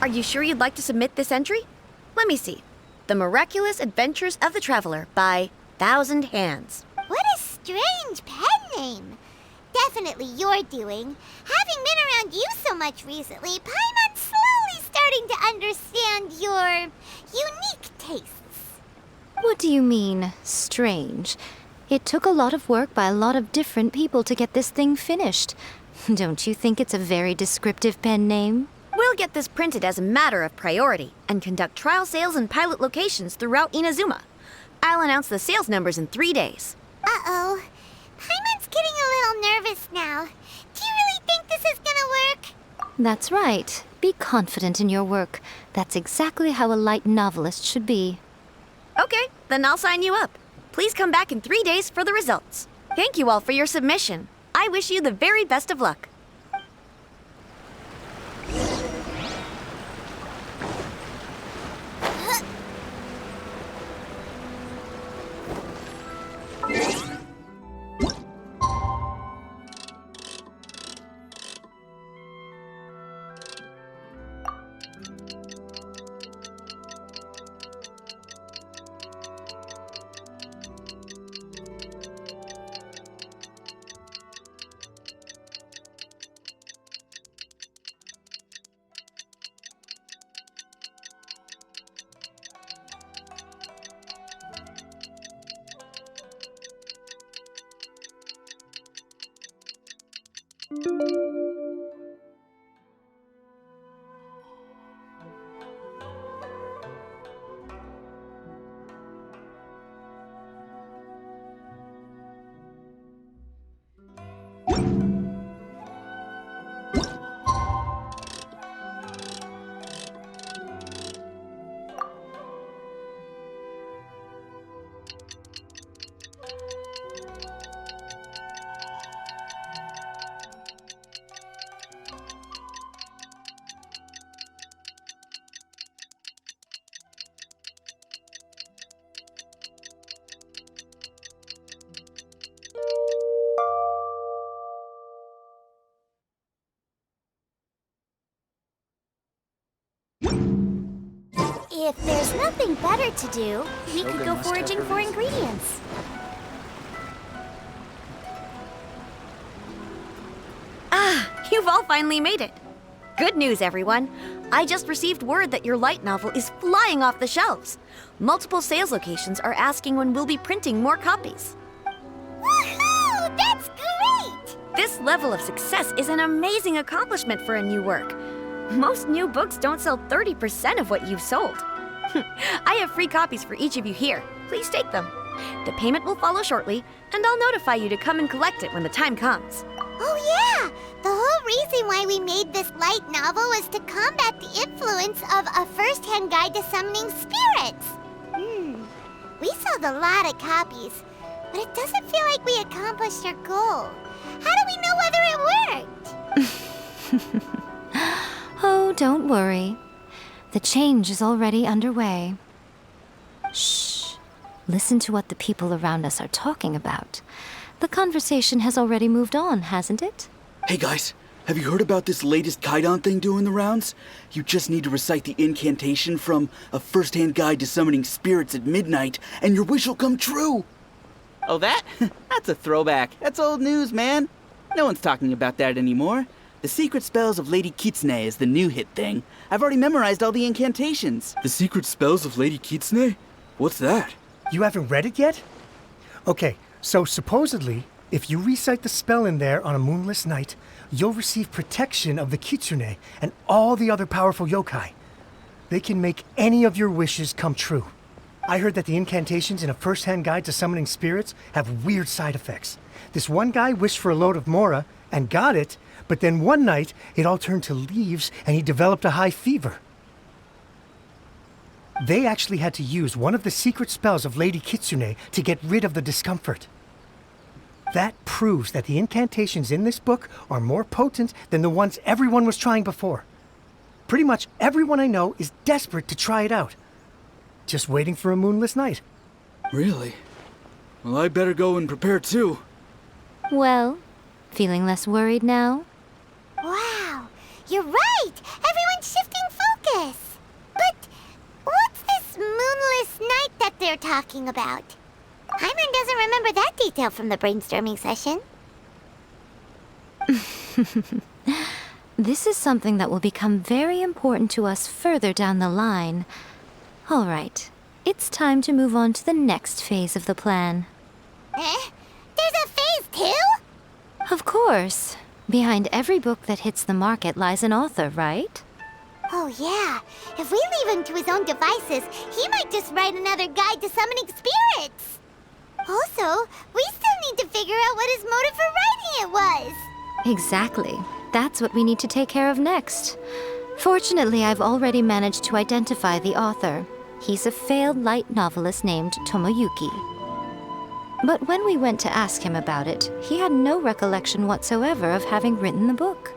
Are you sure you'd like to submit this entry? Let me see. The Miraculous Adventures of the Traveler by Thousand Hands. What a strange pen name. Definitely your doing. Having been around you so much recently, Paimon's slowly starting to understand your unique tastes. What do you mean, strange? It took a lot of work by a lot of different people to get this thing finished. Don't you think it's a very descriptive pen name? We'll get this printed as a matter of priority and conduct trial sales in pilot locations throughout Inazuma. I'll announce the sales numbers in 3 days. Uh-oh. Paimon's getting a little nervous now. Do you really think this is gonna work? That's right. Be confident in your work. That's exactly how a light novelist should be. Okay, then I'll sign you up. Please come back in 3 days for the results. Thank you all for your submission. I wish you the very best of luck. If there's nothing better to do, we could go foraging for ingredients. Ah, you've all finally made it. Good news, everyone. I just received word that your light novel is flying off the shelves. Multiple sales locations are asking when we'll be printing more copies. Woohoo! That's great! This level of success is an amazing accomplishment for a new work. Most new books don't sell 30% of what you've sold. I have free copies for each of you here. Please take them. The payment will follow shortly, and I'll notify you to come and collect it when the time comes. Oh yeah! The whole reason why we made this light novel was to combat the influence of a first-hand guide to summoning spirits. We sold a lot of copies, but it doesn't feel like we accomplished our goal. How do we know whether it worked? Oh, don't worry. The change is already underway. Shh. Listen to what the people around us are talking about. The conversation has already moved on, hasn't it? Hey guys, have you heard about this latest Kaidan thing doing the rounds? You just need to recite the incantation from A First-Hand Guide to Summoning Spirits at Midnight, and your wish will come true! Oh, that? That's a throwback. That's old news, man. No one's talking about that anymore. The Secret Spells of Lady Kitsune is the new hit thing. I've already memorized all the incantations. The Secret Spells of Lady Kitsune? What's that? You haven't read it yet? Okay, so supposedly, if you recite the spell in there on a moonless night, you'll receive protection of the Kitsune and all the other powerful yokai. They can make any of your wishes come true. I heard that the incantations in A First-Hand Guide to Summoning Spirits have weird side effects. This one guy wished for a load of mora and got it, but then one night it all turned to leaves and he developed a high fever. They actually had to use one of the secret spells of Lady Kitsune to get rid of the discomfort. That proves that the incantations in this book are more potent than the ones everyone was trying before. Pretty much everyone I know is desperate to try it out. Just waiting for a moonless night. Really? Well, I better go and prepare too. Well, feeling less worried now? Wow, you're right! Everyone's shifting focus! But what's this moonless night that they're talking about? Hyman doesn't remember that detail from the brainstorming session. This is something that will become very important to us further down the line. All right, it's time to move on to the next phase of the plan. There's a phase 2? Of course. Behind every book that hits the market lies an author, right? Oh yeah, if we leave him to his own devices, he might just write another guide to summoning spirits. Also, we still need to figure out what his motive for writing it was. Exactly. That's what we need to take care of next. Fortunately, I've already managed to identify the author. He's a failed light novelist named Tomoyuki. But when we went to ask him about it, he had no recollection whatsoever of having written the book.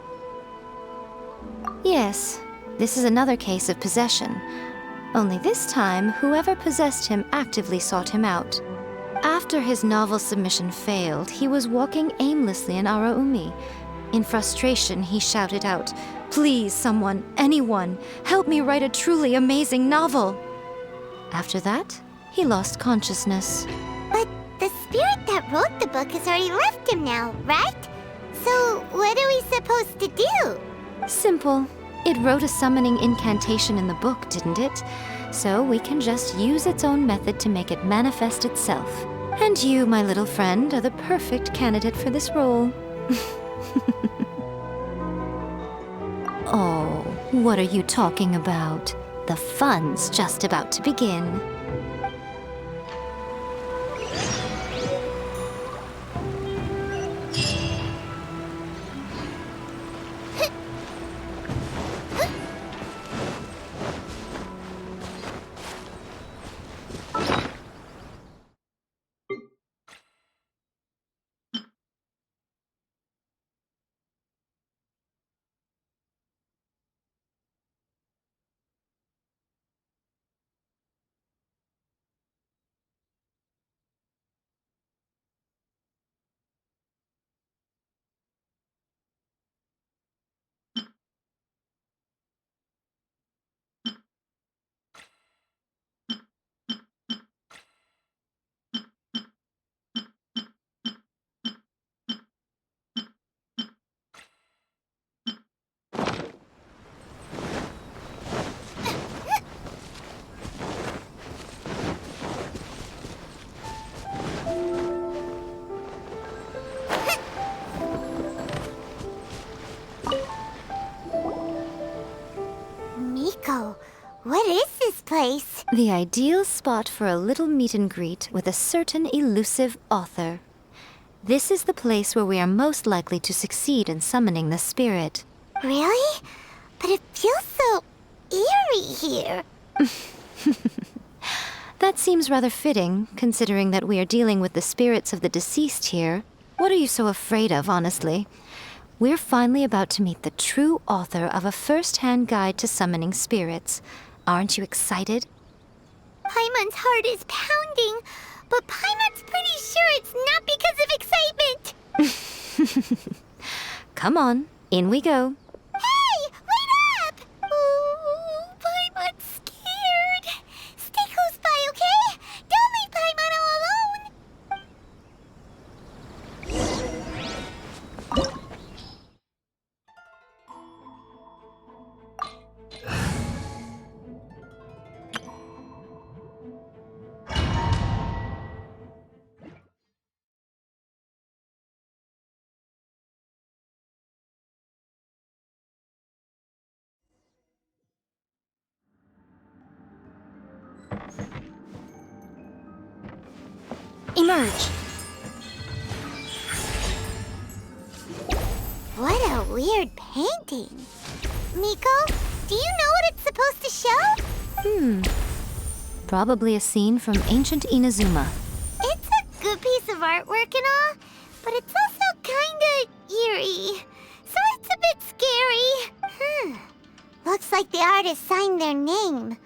Yes, this is another case of possession. Only this time, whoever possessed him actively sought him out. After his novel submission failed, he was walking aimlessly in Araumi. In frustration, he shouted out, "Please, someone, anyone, help me write a truly amazing novel!" After that, he lost consciousness. But the spirit that wrote the book has already left him now, right? So what are we supposed to do? Simple. It wrote a summoning incantation in the book, didn't it? So we can just use its own method to make it manifest itself. And you, my little friend, are the perfect candidate for this role. Oh, what are you talking about? The fun's just about to begin. Miko, what is this place? The ideal spot for a little meet and greet with a certain elusive author. This is the place where we are most likely to succeed in summoning the spirit. Really? But it feels so eerie here. That seems rather fitting, considering that we are dealing with the spirits of the deceased here. What are you so afraid of, honestly? We're finally about to meet the true author of a first-hand guide to summoning spirits. Aren't you excited? Paimon's heart is pounding, but Paimon's pretty sure it's not because of excitement. Come on, in we go. Hey, wait up! Ooh, Paimon's scared. Stay close by, okay? Don't leave Paimon all alone. Emerge. What a weird painting. Miko, do you know what it's supposed to show? Probably a scene from ancient Inazuma. It's a good piece of artwork and all, but it's also kinda eerie. So it's a bit scary. Looks like the artist signed their name.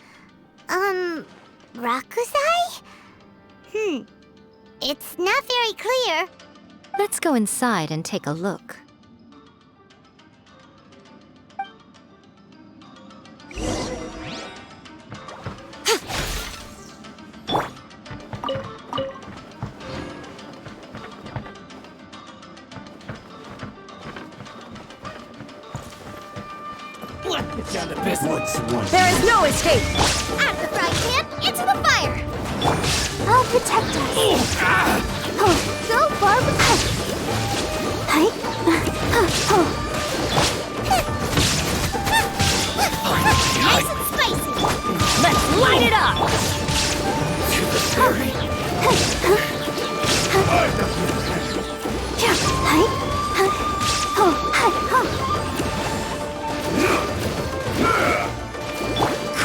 Rakusai? It's not very clear. Let's go inside and take a look. There is no escape! Out of the frying pan, into the fire! I'll protect us. So far with us. Nice and spicy. Let's light it up!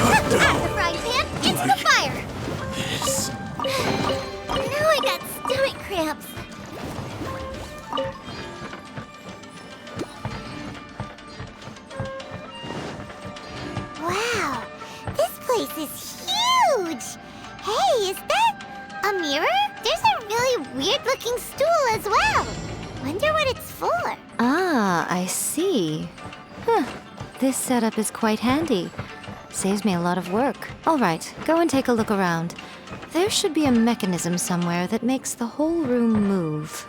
Out of the frying pan, into the fire! Now I got stomach cramps. Wow, this place is huge! Hey, is that a mirror? There's a really weird-looking stool as well. Wonder what it's for. Ah, I see. This setup is quite handy. Saves me a lot of work. All right, go and take a look around. There should be a mechanism somewhere that makes the whole room move.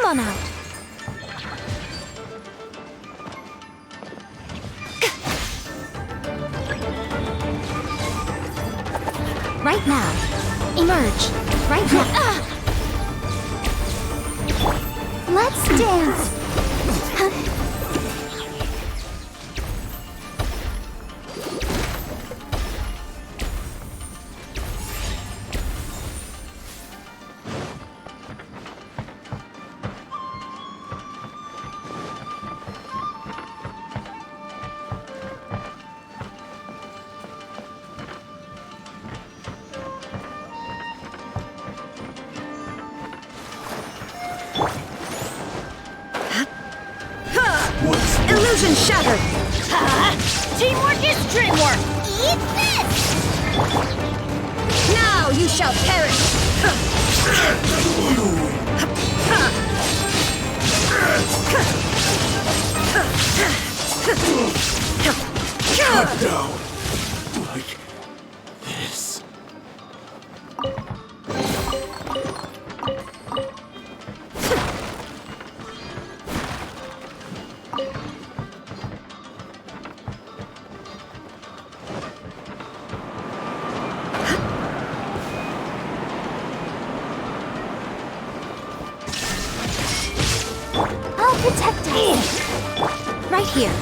Come on out. Right now. Emerge. Right now. Let's dance. Illusion shattered! Teamwork is dreamwork! Eat this! Now you shall perish! Cut down. Like this. I'll protect us. Right here.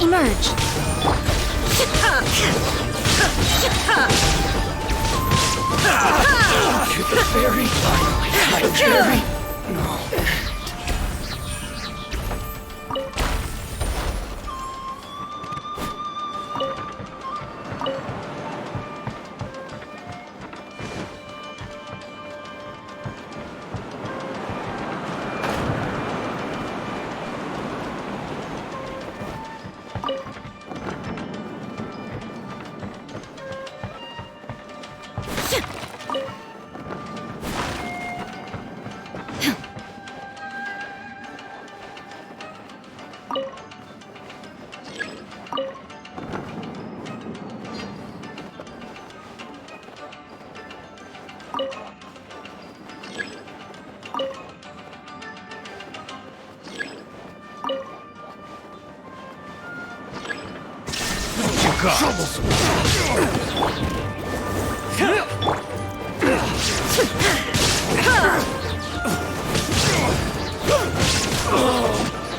Emerge.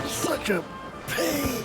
Such a pain.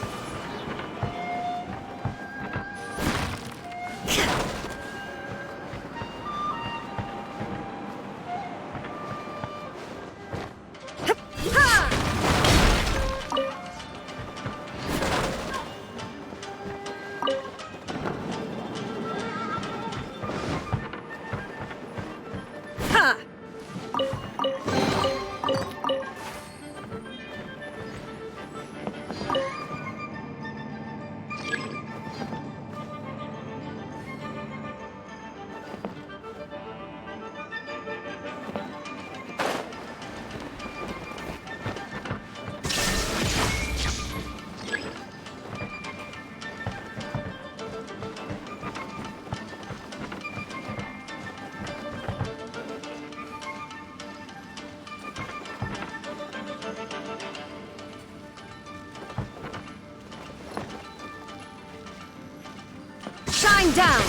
Shine down!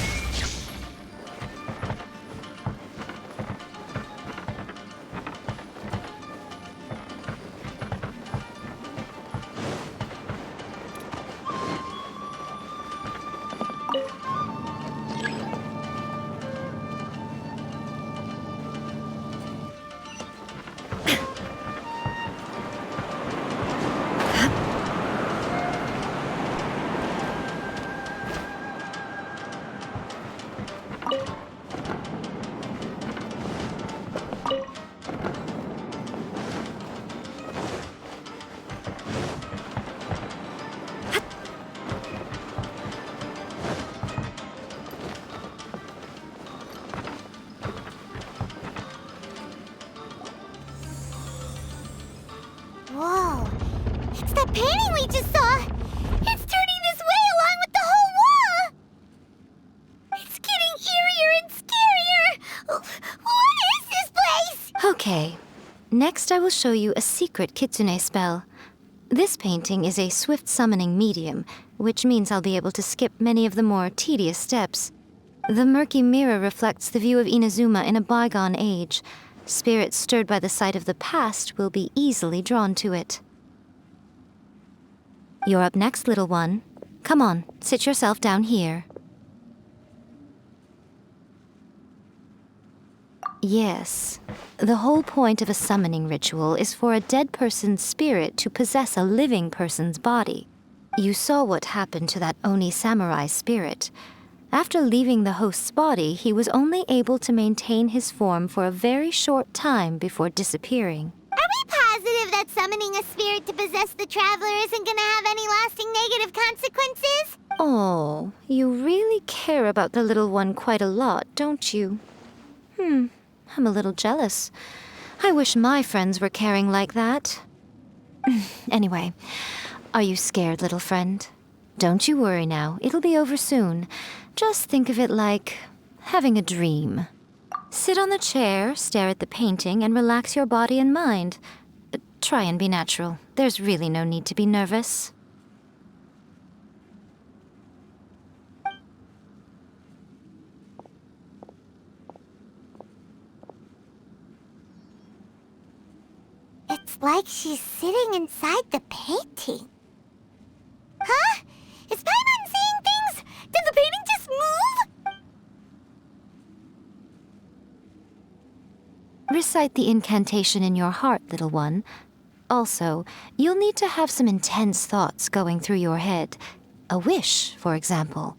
Whoa. It's that painting we just saw. It's turning this way along with the whole wall. It's getting eerier and scarier. What is this place? Okay. Next, I will show you a secret kitsune spell. This painting is a swift summoning medium, which means I'll be able to skip many of the more tedious steps. The murky mirror reflects the view of Inazuma in a bygone age. Spirits stirred by the sight of the past will be easily drawn to it. You're up next, little one. Come on, sit yourself down here. Yes. The whole point of a summoning ritual is for a dead person's spirit to possess a living person's body. You saw what happened to that Oni samurai spirit. After leaving the host's body, he was only able to maintain his form for a very short time before disappearing. Are we positive that summoning a spirit to possess the traveler isn't gonna have any lasting negative consequences? Oh, you really care about the little one quite a lot, don't you? I'm a little jealous. I wish my friends were caring like that. Anyway, are you scared, little friend? Don't you worry now, it'll be over soon. Just think of it like having a dream. Sit on the chair, stare at the painting, and relax your body and mind. Try and be natural. There's really no need to be nervous. It's like she's sitting inside the painting. Huh? Is Paimon seeing things? Did the painting just move? Recite the incantation in your heart, little one. Also, you'll need to have some intense thoughts going through your head. A wish, for example.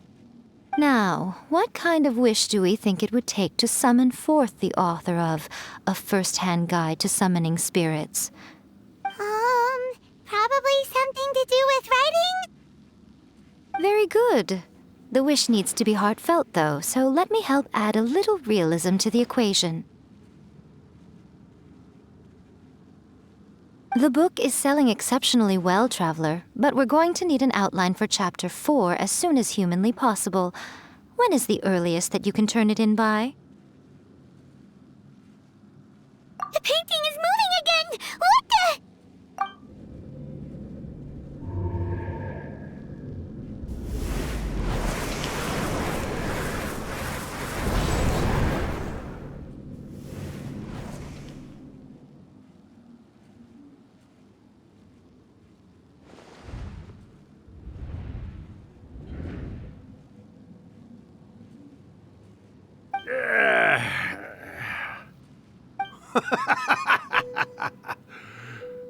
Now, what kind of wish do we think it would take to summon forth the author of A First-Hand Guide to Summoning Spirits? Probably something to do with writing? Very good. The wish needs to be heartfelt, though, so let me help add a little realism to the equation. The book is selling exceptionally well, Traveler, but we're going to need an outline for Chapter 4 as soon as humanly possible. When is the earliest that you can turn it in by? The painting is moving again! What the?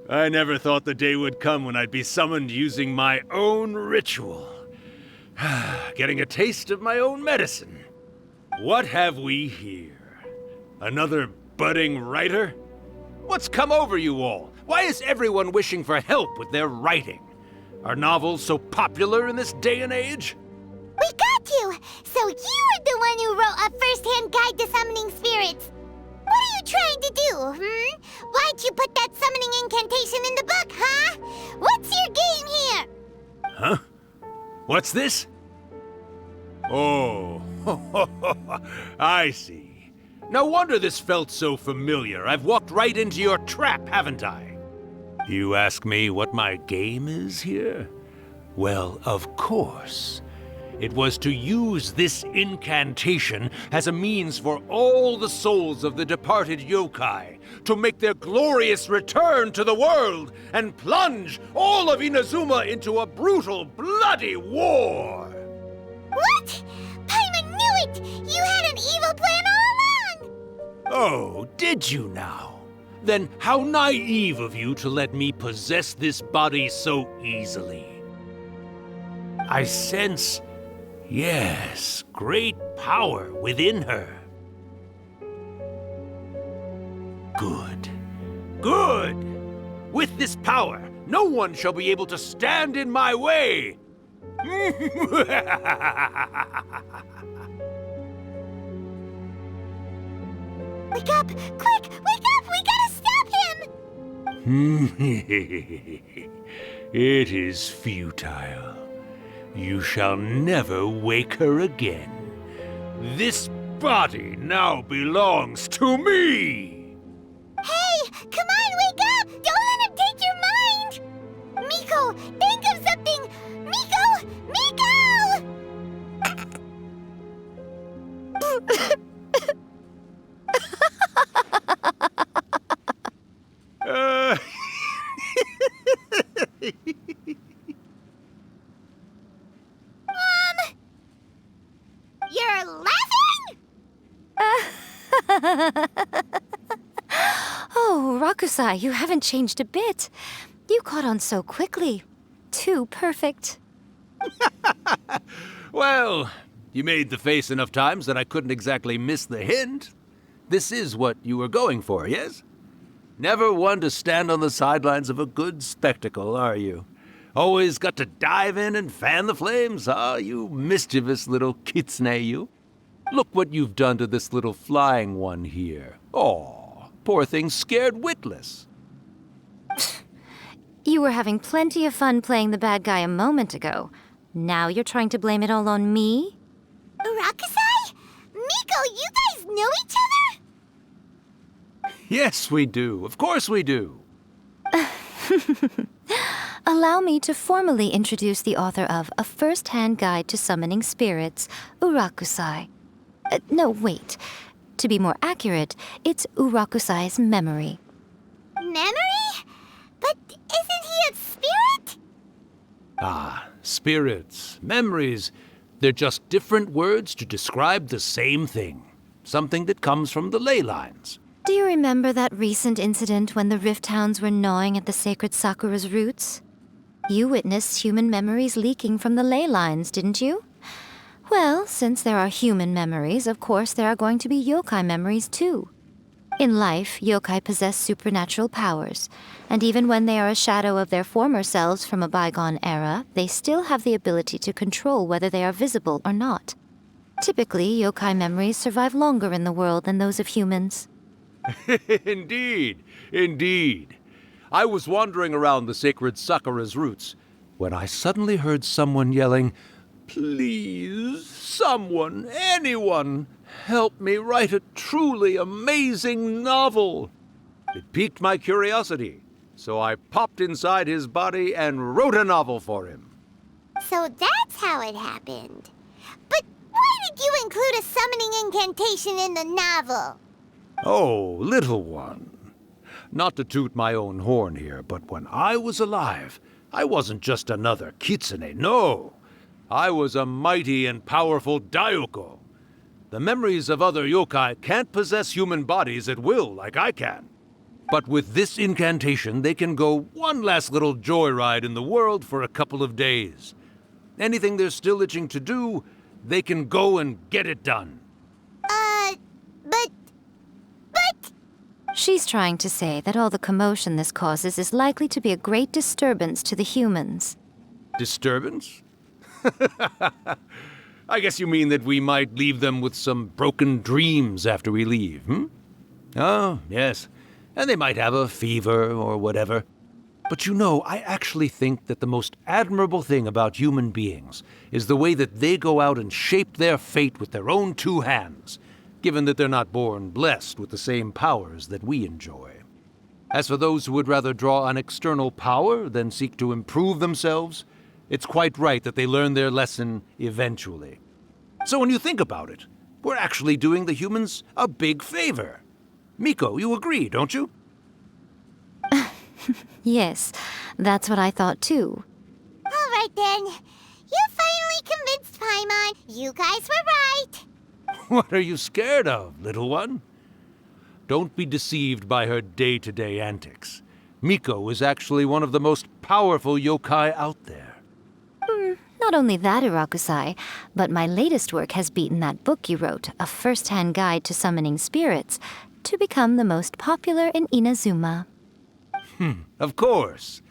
I never thought the day would come when I'd be summoned using my own ritual. Getting a taste of my own medicine. What have we here? Another budding writer? What's come over you all? Why is everyone wishing for help with their writing? Are novels so popular in this day and age? We got you! So you were the one who wrote A First-Hand Guide to Summoning Spirits. What are you trying to do, Why'd you put that summoning incantation in the book, huh? What's your game here? Huh? What's this? Oh, I see. No wonder this felt so familiar. I've walked right into your trap, haven't I? You ask me what my game is here? Well, of course. It was to use this incantation as a means for all the souls of the departed yokai to make their glorious return to the world and plunge all of Inazuma into a brutal, bloody war! What? Paimon knew it! You had an evil plan all along! Oh, did you now? Then how naive of you to let me possess this body so easily. I sense... yes, great power within her. Good. Good! With this power, no one shall be able to stand in my way! Wake up! Quick! Wake up! We gotta stop him! It is futile. You shall never wake her again. This body now belongs to me! Hey, come on, wake up! Don't let him take your mind! Miko, think of something! Miko! Miko! You're laughing? Oh, Rakusai, you haven't changed a bit. You caught on so quickly. Too perfect. Well, you made the face enough times that I couldn't exactly miss the hint. This is what you were going for, yes? Never one to stand on the sidelines of a good spectacle, are you? Always got to dive in and fan the flames, huh? You mischievous little kitsune, you. Look what you've done to this little flying one here. Aw, poor thing scared witless. You were having plenty of fun playing the bad guy a moment ago. Now you're trying to blame it all on me? Rakusai? Miko, you guys know each other? Yes, we do. Of course we do. Allow me to formally introduce the author of A First-Hand Guide to Summoning Spirits, Urakusai. No, wait. To be more accurate, it's Urakusai's memory. Memory? But isn't he a spirit? Ah, spirits, memories. They're just different words to describe the same thing. Something that comes from the ley lines. Do you remember that recent incident when the Rift Hounds were gnawing at the sacred Sakura's roots? You witnessed human memories leaking from the ley lines, didn't you? Well, since there are human memories, of course there are going to be yokai memories too. In life, yokai possess supernatural powers, and even when they are a shadow of their former selves from a bygone era, they still have the ability to control whether they are visible or not. Typically, yokai memories survive longer in the world than those of humans. Indeed, indeed. I was wandering around the sacred Sakura's roots when I suddenly heard someone yelling, "Please, someone, anyone, help me write a truly amazing novel." It piqued my curiosity, so I popped inside his body and wrote a novel for him. So that's how it happened. But why did you include a summoning incantation in the novel? Oh, little one. Not to toot my own horn here, but when I was alive, I wasn't just another kitsune, no. I was a mighty and powerful Daiyoko. The memories of other yokai can't possess human bodies at will like I can. But with this incantation, they can go one last little joyride in the world for a couple of days. Anything they're still itching to do, they can go and get it done. But... She's trying to say that all the commotion this causes is likely to be a great disturbance to the humans. Disturbance? I guess you mean that we might leave them with some broken dreams after we leave, hmm? Oh, yes. And they might have a fever or whatever. But you know, I actually think that the most admirable thing about human beings is the way that they go out and shape their fate with their own two hands, given that they're not born blessed with the same powers that we enjoy. As for those who would rather draw on external power than seek to improve themselves, it's quite right that they learn their lesson eventually. So when you think about it, we're actually doing the humans a big favor. Miko, you agree, don't you? Yes, that's what I thought too. All right then. You finally convinced Paimon. You guys were right. What are you scared of, little one? Don't be deceived by her day-to-day antics. Miko is actually one of the most powerful yokai out there. Not only that, Urakusai, but my latest work has beaten that book you wrote, A First-Hand Guide to Summoning Spirits, to become the most popular in Inazuma. Of course.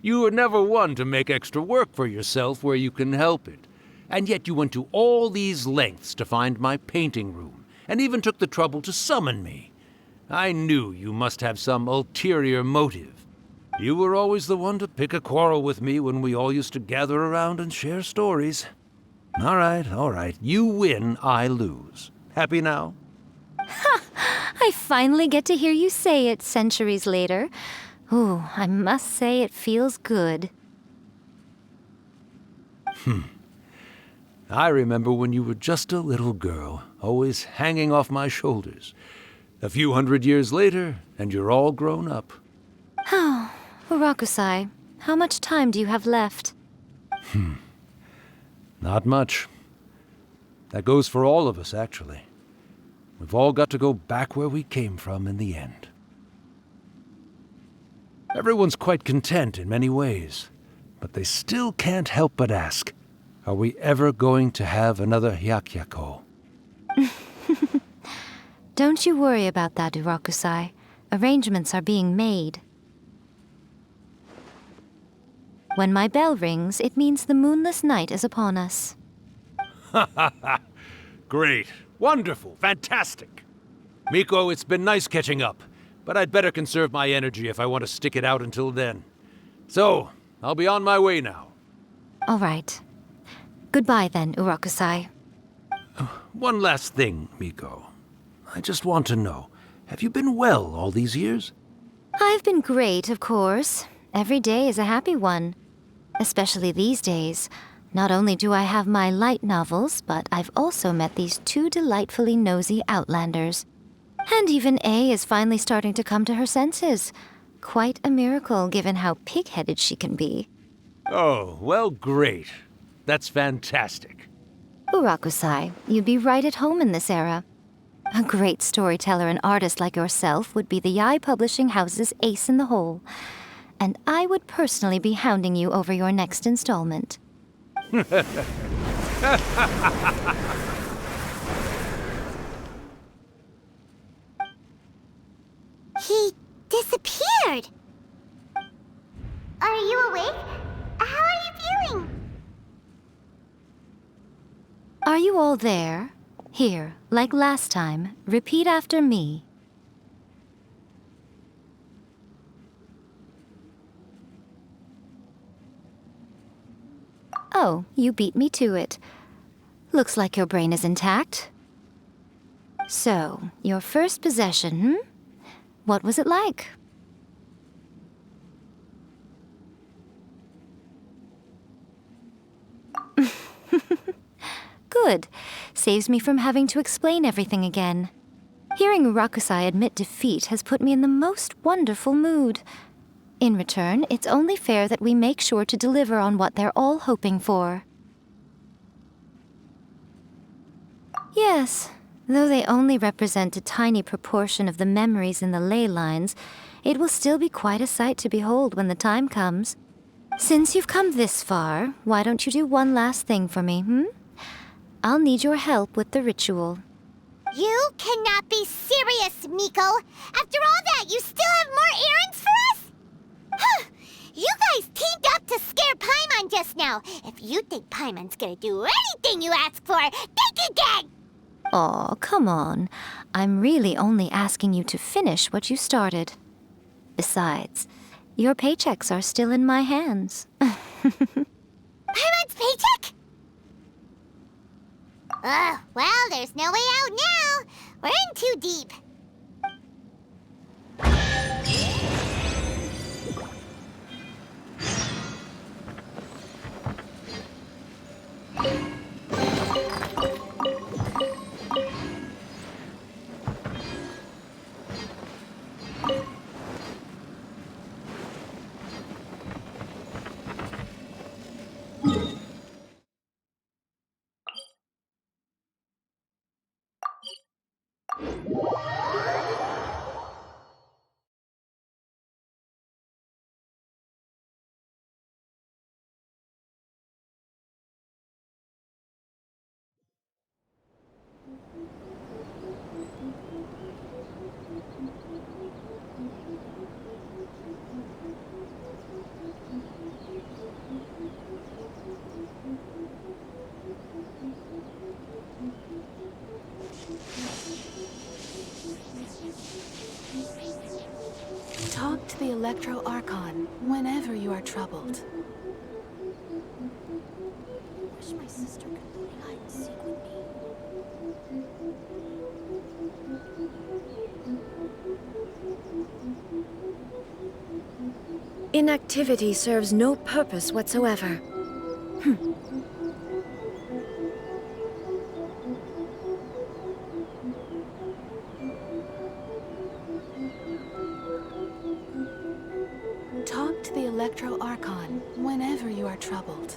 You were never one to make extra work for yourself where you can help it. And yet you went to all these lengths to find my painting room, and even took the trouble to summon me. I knew you must have some ulterior motive. You were always the one to pick a quarrel with me when we all used to gather around and share stories. All right. You win, I lose. Happy now? I finally get to hear you say it centuries later. Ooh, I must say it feels good. I remember when you were just a little girl, always hanging off my shoulders. A few hundred years later, and you're all grown up. Oh, Urakusai, how much time do you have left? Not much. That goes for all of us, actually. We've all got to go back where we came from in the end. Everyone's quite content in many ways, but they still can't help but ask, are we ever going to have another Hyakyako? Don't you worry about that, Urakusai. Arrangements are being made. When my bell rings, it means the moonless night is upon us. Great. Wonderful. Fantastic. Miko, it's been nice catching up, but I'd better conserve my energy if I want to stick it out until then. So, I'll be on my way now. All right. Goodbye then, Urakusai. One last thing, Miko. I just want to know, have you been well all these years? I've been great, of course. Every day is a happy one. Especially these days. Not only do I have my light novels, but I've also met these two delightfully nosy outlanders. And even A is finally starting to come to her senses. Quite a miracle, given how pig-headed she can be. Oh, well, great. That's fantastic. Urakusai, you'd be right at home in this era. A great storyteller and artist like yourself would be the Yae Publishing House's ace in the hole. And I would personally be hounding you over your next installment. He disappeared. Are you awake? How are you feeling? Are you all there? Here, like last time, repeat after me. Oh, you beat me to it. Looks like your brain is intact. So, your first possession, What was it like? Good. Saves me from having to explain everything again. Hearing Urakusai admit defeat has put me in the most wonderful mood. In return, it's only fair that we make sure to deliver on what they're all hoping for. Yes, though they only represent a tiny proportion of the memories in the ley lines, it will still be quite a sight to behold when the time comes. Since you've come this far, why don't you do one last thing for me, I'll need your help with the ritual. You cannot be serious, Miko! After all that, you still have more errands for us? Huh! You guys teamed up to scare Paimon just now. If you think Paimon's gonna do anything you ask for, think again! Aw, come on. I'm really only asking you to finish what you started. Besides, your paychecks are still in my hands. Paimon's paycheck? Well, there's no way out now. We're in too deep. Talk to the Electro Archon whenever you are troubled. Wish my sister could play hide and seek with me. Inactivity serves no purpose whatsoever. Talk to the Electro Archon whenever you are troubled.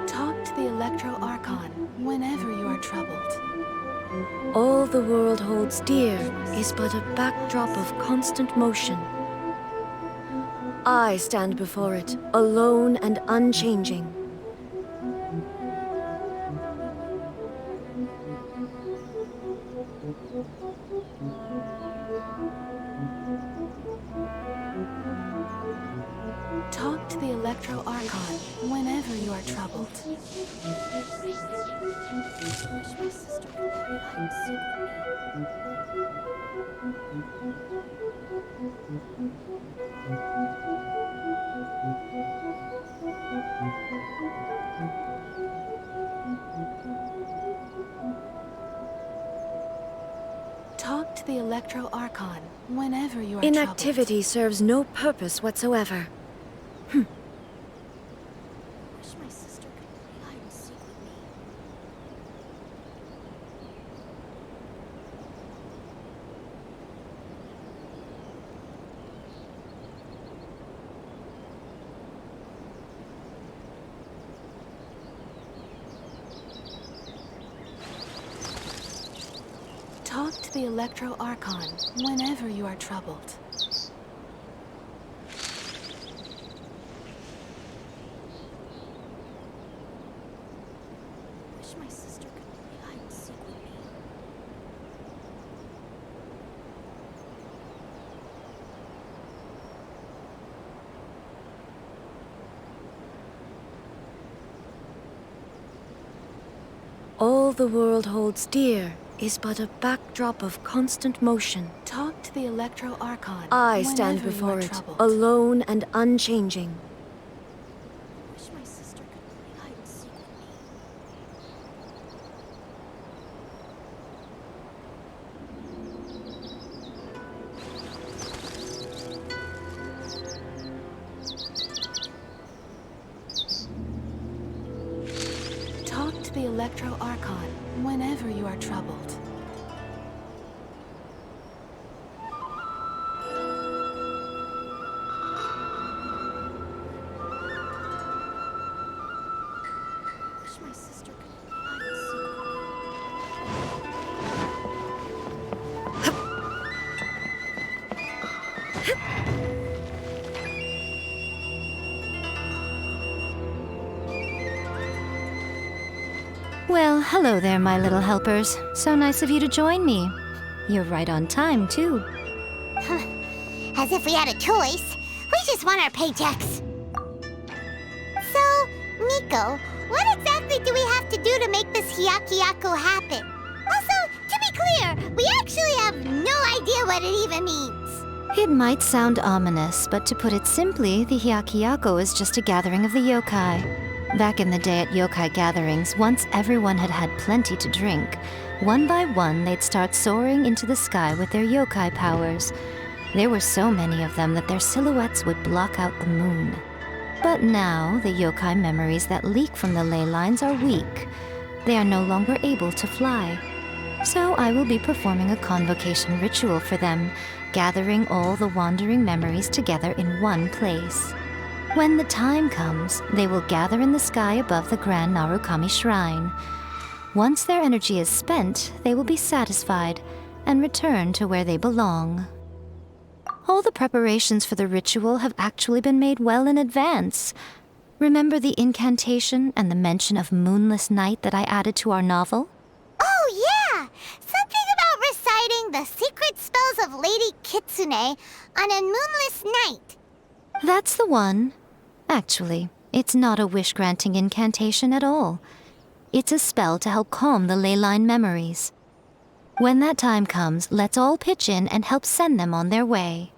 Talk to the Electro Archon whenever you are troubled. All the world holds dear is but a backdrop of constant motion. I stand before it, alone and unchanging. Talk to the Electro Archon whenever you are troubled. Talk to the Electro Archon whenever you are troubled. Inactivity serves no purpose whatsoever. Talk to the Electro Archon whenever you are troubled. Wish my sister could play hide and seek with me. All the world holds dear is but a backdrop of constant motion. Talk to the Electro Archon. I stand whenever you before are it, troubled. alone and unchanging. Wish my sister could play hide and seek with me. Talk to the Electro Archon whenever you are troubled. Wish my sister could play hide and seek with me. Well, hello there, my little helpers. So nice of you to join me. You're right on time, too. As if we had a choice. We just want our paychecks. So, Miko, what exactly do we have to do to make this Hyakyako happen? Also, to be clear, we actually have no idea what it even means. It might sound ominous, but to put it simply, the Hyakyako is just a gathering of the yokai. Back in the day at yokai gatherings, once everyone had had plenty to drink, one by one they'd start soaring into the sky with their yokai powers. There were so many of them that their silhouettes would block out the moon. But now, the yokai memories that leak from the ley lines are weak. They are no longer able to fly. So I will be performing a convocation ritual for them, gathering all the wandering memories together in one place. When the time comes, they will gather in the sky above the Grand Narukami Shrine. Once their energy is spent, they will be satisfied and return to where they belong. All the preparations for the ritual have actually been made well in advance. Remember the incantation and the mention of moonless night that I added to our novel? Oh, yeah! Something about reciting the secret spells of Lady Kitsune on a moonless night. That's the one. Actually, It's not a wish-granting incantation at all. It's a spell to help calm the ley line memories. When that time comes, let's all pitch in and help send them on their way.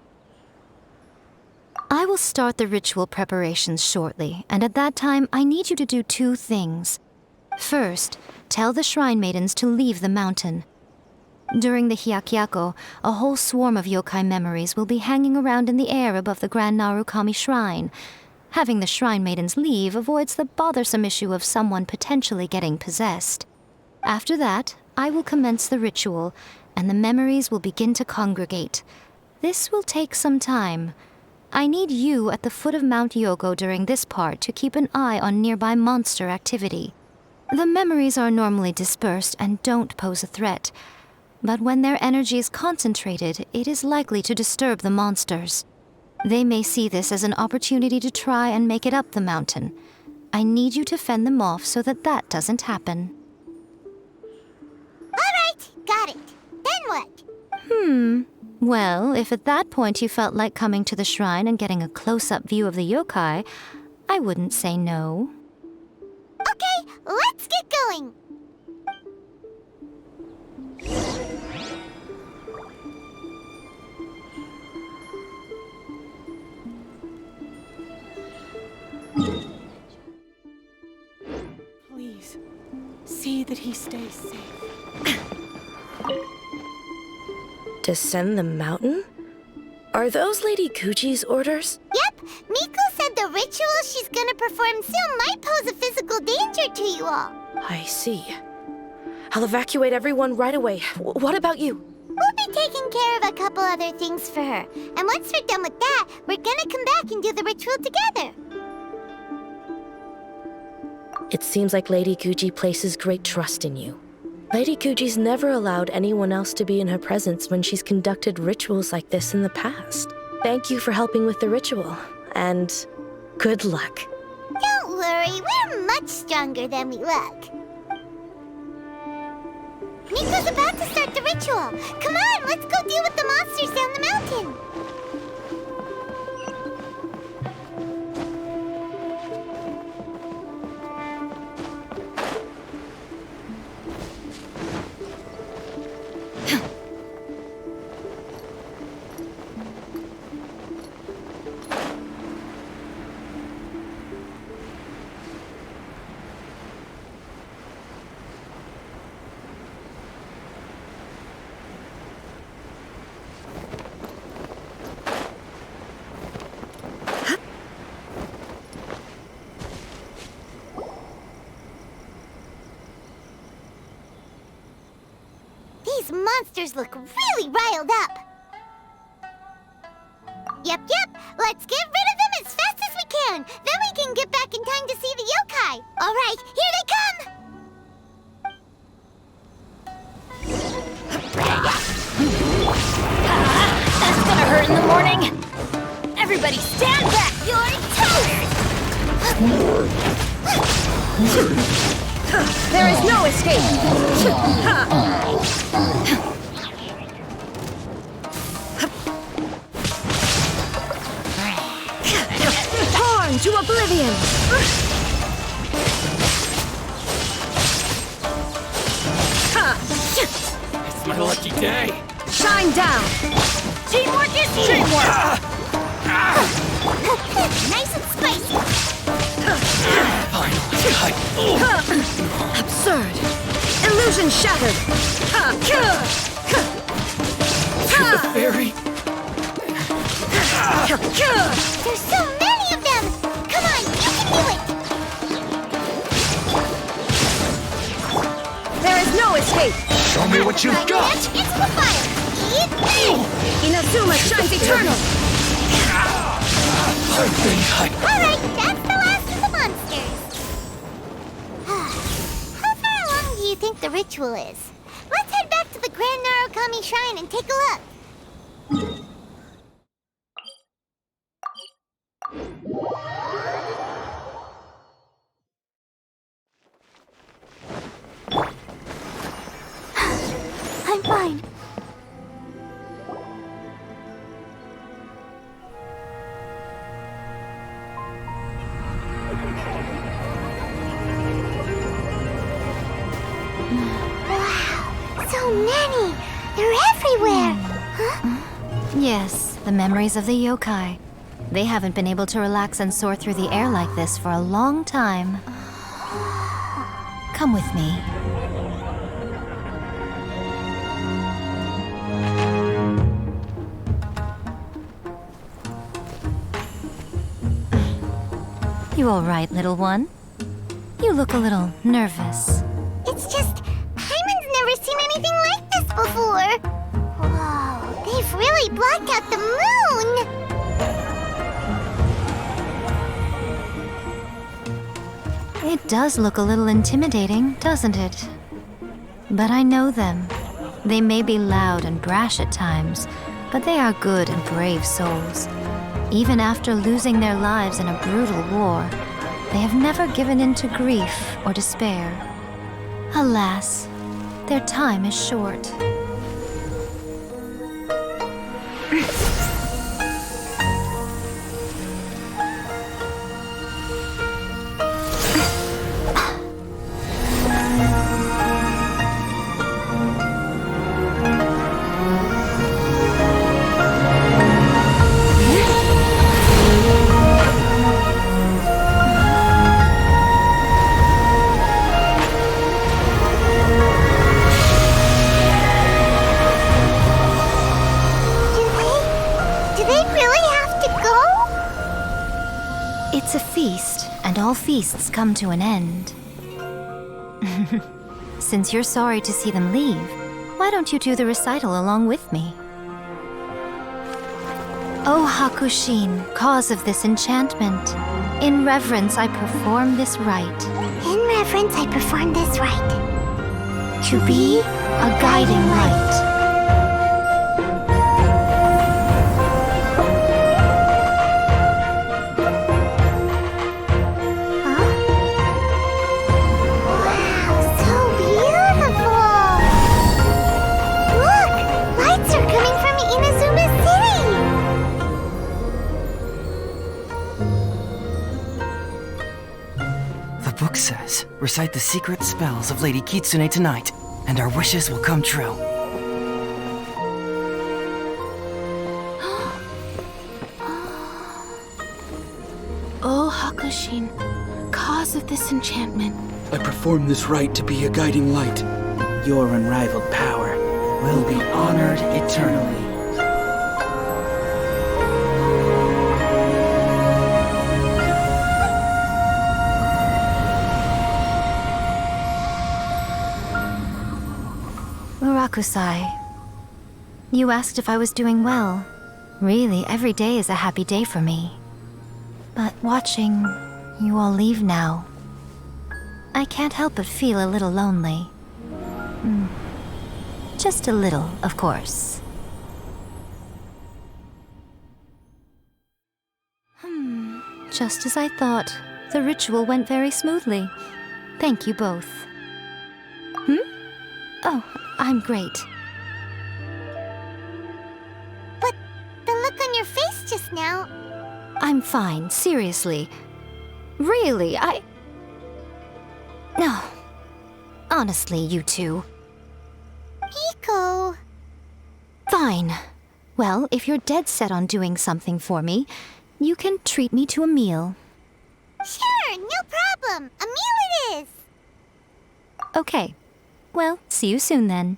I will start the ritual preparations shortly, and at that time I need you to do 2 things. First, tell the shrine maidens to leave the mountain. During the Hyakyako, a whole swarm of yokai memories will be hanging around in the air above the Grand Narukami Shrine. Having the shrine maidens leave avoids the bothersome issue of someone potentially getting possessed. After that, I will commence the ritual, and the memories will begin to congregate. This will take some time. I need you at the foot of Mount Yogo during this part to keep an eye on nearby monster activity. The memories are normally dispersed and don't pose a threat, but when their energy is concentrated, it is likely to disturb the monsters. They may see this as an opportunity to try and make it up the mountain. I need you to fend them off so that doesn't happen. Alright, got it. Then what? Well, if at that point you felt like coming to the shrine and getting a close-up view of the yokai, I wouldn't say no. Okay, let's get going. Please, see that he stays safe. Descend the mountain? Are those Lady Kuji's orders? Yep, Miko said the ritual she's gonna perform soon might pose a physical danger to you all. I see. I'll evacuate everyone right away. What about you? We'll be taking care of a couple other things for her. And once we're done with that, we're gonna come back and do the ritual together. It seems like Lady Kuji places great trust in you. Lady Kuji's never allowed anyone else to be in her presence when she's conducted rituals like this in the past. Thank you for helping with the ritual, and good luck. Don't worry, we're much stronger than we look. Miko's about to start the ritual. Come on, let's go deal with the monsters down the mountain. These monsters look really riled up. Yep, let's get rid of them as fast as we can. Then we can get back in time to see the yokai. All right, here they come. That's gonna hurt in the morning. Everybody stand back. You're toast. There is no escape. Torn to oblivion. It's my lucky day. Shine down. Teamwork is teamwork. Nice and spicy. Absurd. Illusion shattered. The fairy. There's so many of them. Come on, you can do it. There is no escape. Show me what you've got! Into the fire! Eat me! Inazuma shines eternal! Alright, that's the last of the monsters. How far along do you think the ritual is? Let's head back to the Grand Narukami Shrine and take a look. I'm fine. Wow, so many! They're everywhere! Huh? Yes, the memories of the yokai. They haven't been able to relax and soar through the air like this for a long time. Come with me. You all right, little one? You look a little nervous. It's just, Paimon's never seen anything like this before. Whoa, they've really blocked out the moon! It does look a little intimidating, doesn't it? But I know them. They may be loud and brash at times, but they are good and brave souls. Even after losing their lives in a brutal war, they have never given in to grief or despair. Alas, their time is short. It's a feast, and all feasts come to an end. Since you're sorry to see them leave, why don't you do the recital along with me? O Hakushin, cause of this enchantment, in reverence I perform this rite. In reverence I perform this rite. To be a guiding light. The book says, recite the secret spells of Lady Kitsune tonight, and our wishes will come true. O Hakushin, cause of this enchantment. I perform this rite to be a guiding light. Your unrivaled power will be honored eternally. Murakusai, you asked if I was doing well. Really, every day is a happy day for me. But watching you all leave now, I can't help but feel a little lonely. Just a little, of course. Just as I thought, the ritual went very smoothly. Thank you both. Oh, I'm great. But the look on your face just now... I'm fine, seriously. Really, No. Honestly, you two. Miko... Fine. Well, if you're dead set on doing something for me, you can treat me to a meal. Sure, no problem. A meal it is. Okay. Well, see you soon then.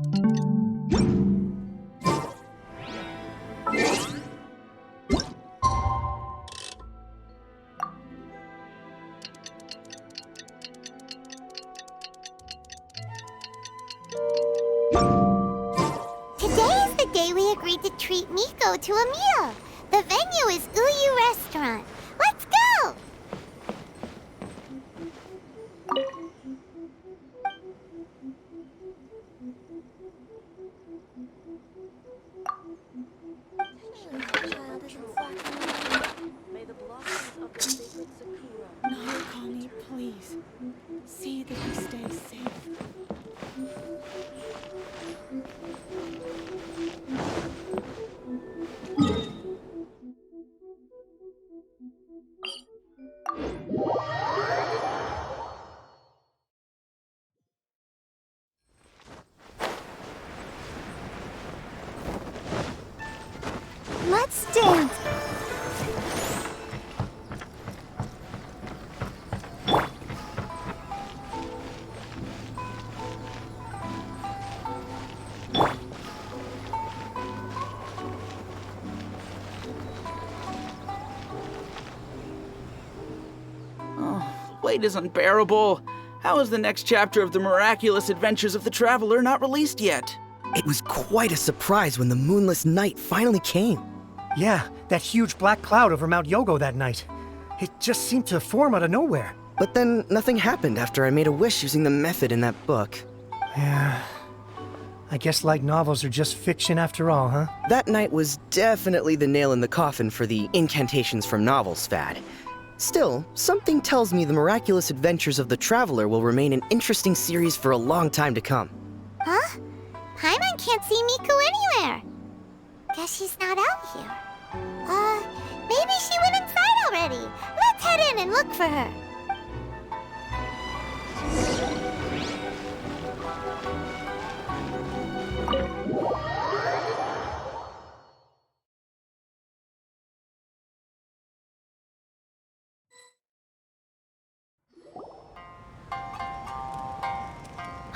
Today is the day we agreed to treat Miko to a meal. The venue is Uyu Restaurant. Let's go! Narukami, please. See that he stays safe. Let's dance. Wait is unbearable. How is the next chapter of the miraculous adventures of the Traveler not released yet? It was quite a surprise when the moonless night finally came. Yeah, that huge black cloud over Mount Yogo that night. It just seemed to form out of nowhere. But then nothing happened after I made a wish using the method in that book. Yeah. I guess light novels are just fiction after all, huh? That night was definitely the nail in the coffin for the incantations from novels fad. Still, something tells me the miraculous adventures of the Traveler will remain an interesting series for a long time to come. Huh? Paimon can't see Miko anywhere. Guess she's not out here. Maybe she went inside already. Let's head in and look for her.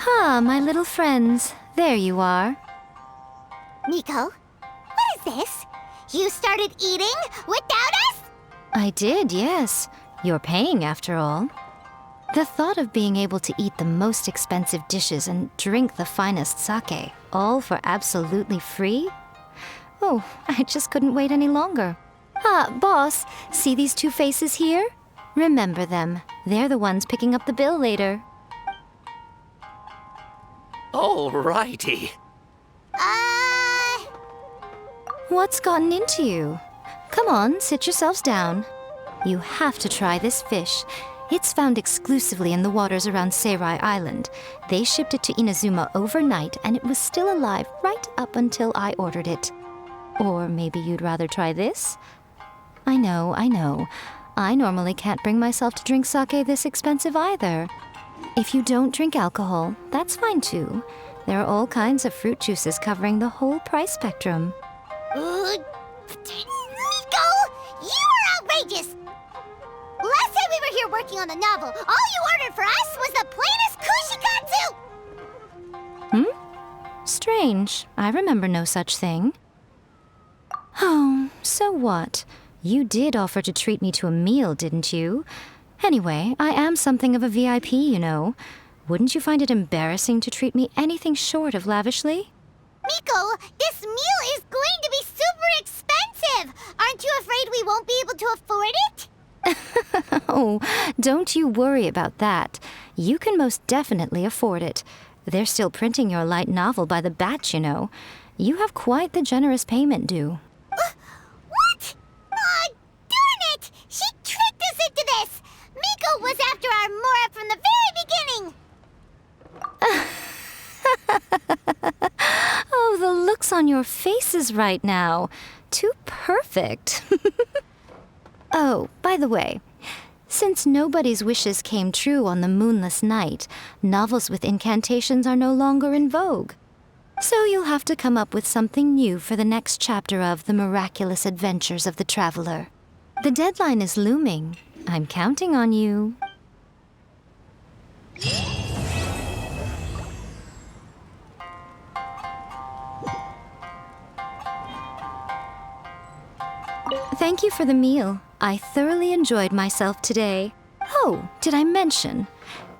Ah, my little friends. There you are. Miko, what is this? You started eating without us? I did, yes. You're paying after all. The thought of being able to eat the most expensive dishes and drink the finest sake, all for absolutely free? Oh, I just couldn't wait any longer. Ah, boss, see these two faces here? Remember them. They're the ones picking up the bill later. Alrighty. What's gotten into you? Come on, sit yourselves down. You have to try this fish. It's found exclusively in the waters around Seirai Island. They shipped it to Inazuma overnight, and it was still alive right up until I ordered it. Or maybe you'd rather try this? I know. I normally can't bring myself to drink sake this expensive either. If you don't drink alcohol, that's fine too. There are all kinds of fruit juices covering the whole price spectrum. Miko, you are outrageous! Last time we were here working on the novel, all you ordered for us was the plainest kushikatsu! Strange. I remember no such thing. Oh, so what? You did offer to treat me to a meal, didn't you? Anyway, I am something of a VIP, you know. Wouldn't you find it embarrassing to treat me anything short of lavishly? Miko, this meal is going to be super expensive! Aren't you afraid we won't be able to afford it? Oh, don't you worry about that. You can most definitely afford it. They're still printing your light novel by the batch, you know. You have quite the generous payment due. What? Aw, darn it! She tricked us into this! Miko was after our Mora from the very beginning! Oh, the looks on your faces right now. Too perfect. Oh, by the way, since nobody's wishes came true on the moonless night, novels with incantations are no longer in vogue. So you'll have to come up with something new for the next chapter of The Miraculous Adventures of the Traveler. The deadline is looming. I'm counting on you. Thank you for the meal. I thoroughly enjoyed myself today. Oh, did I mention?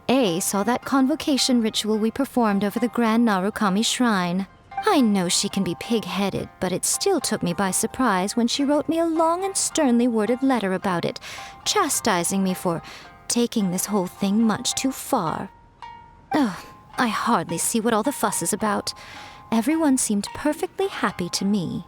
A saw that convocation ritual we performed over the Grand Narukami Shrine. I know she can be pig-headed, but it still took me by surprise when she wrote me a long and sternly worded letter about it, chastising me for taking this whole thing much too far. Oh, I hardly see what all the fuss is about. Everyone seemed perfectly happy to me.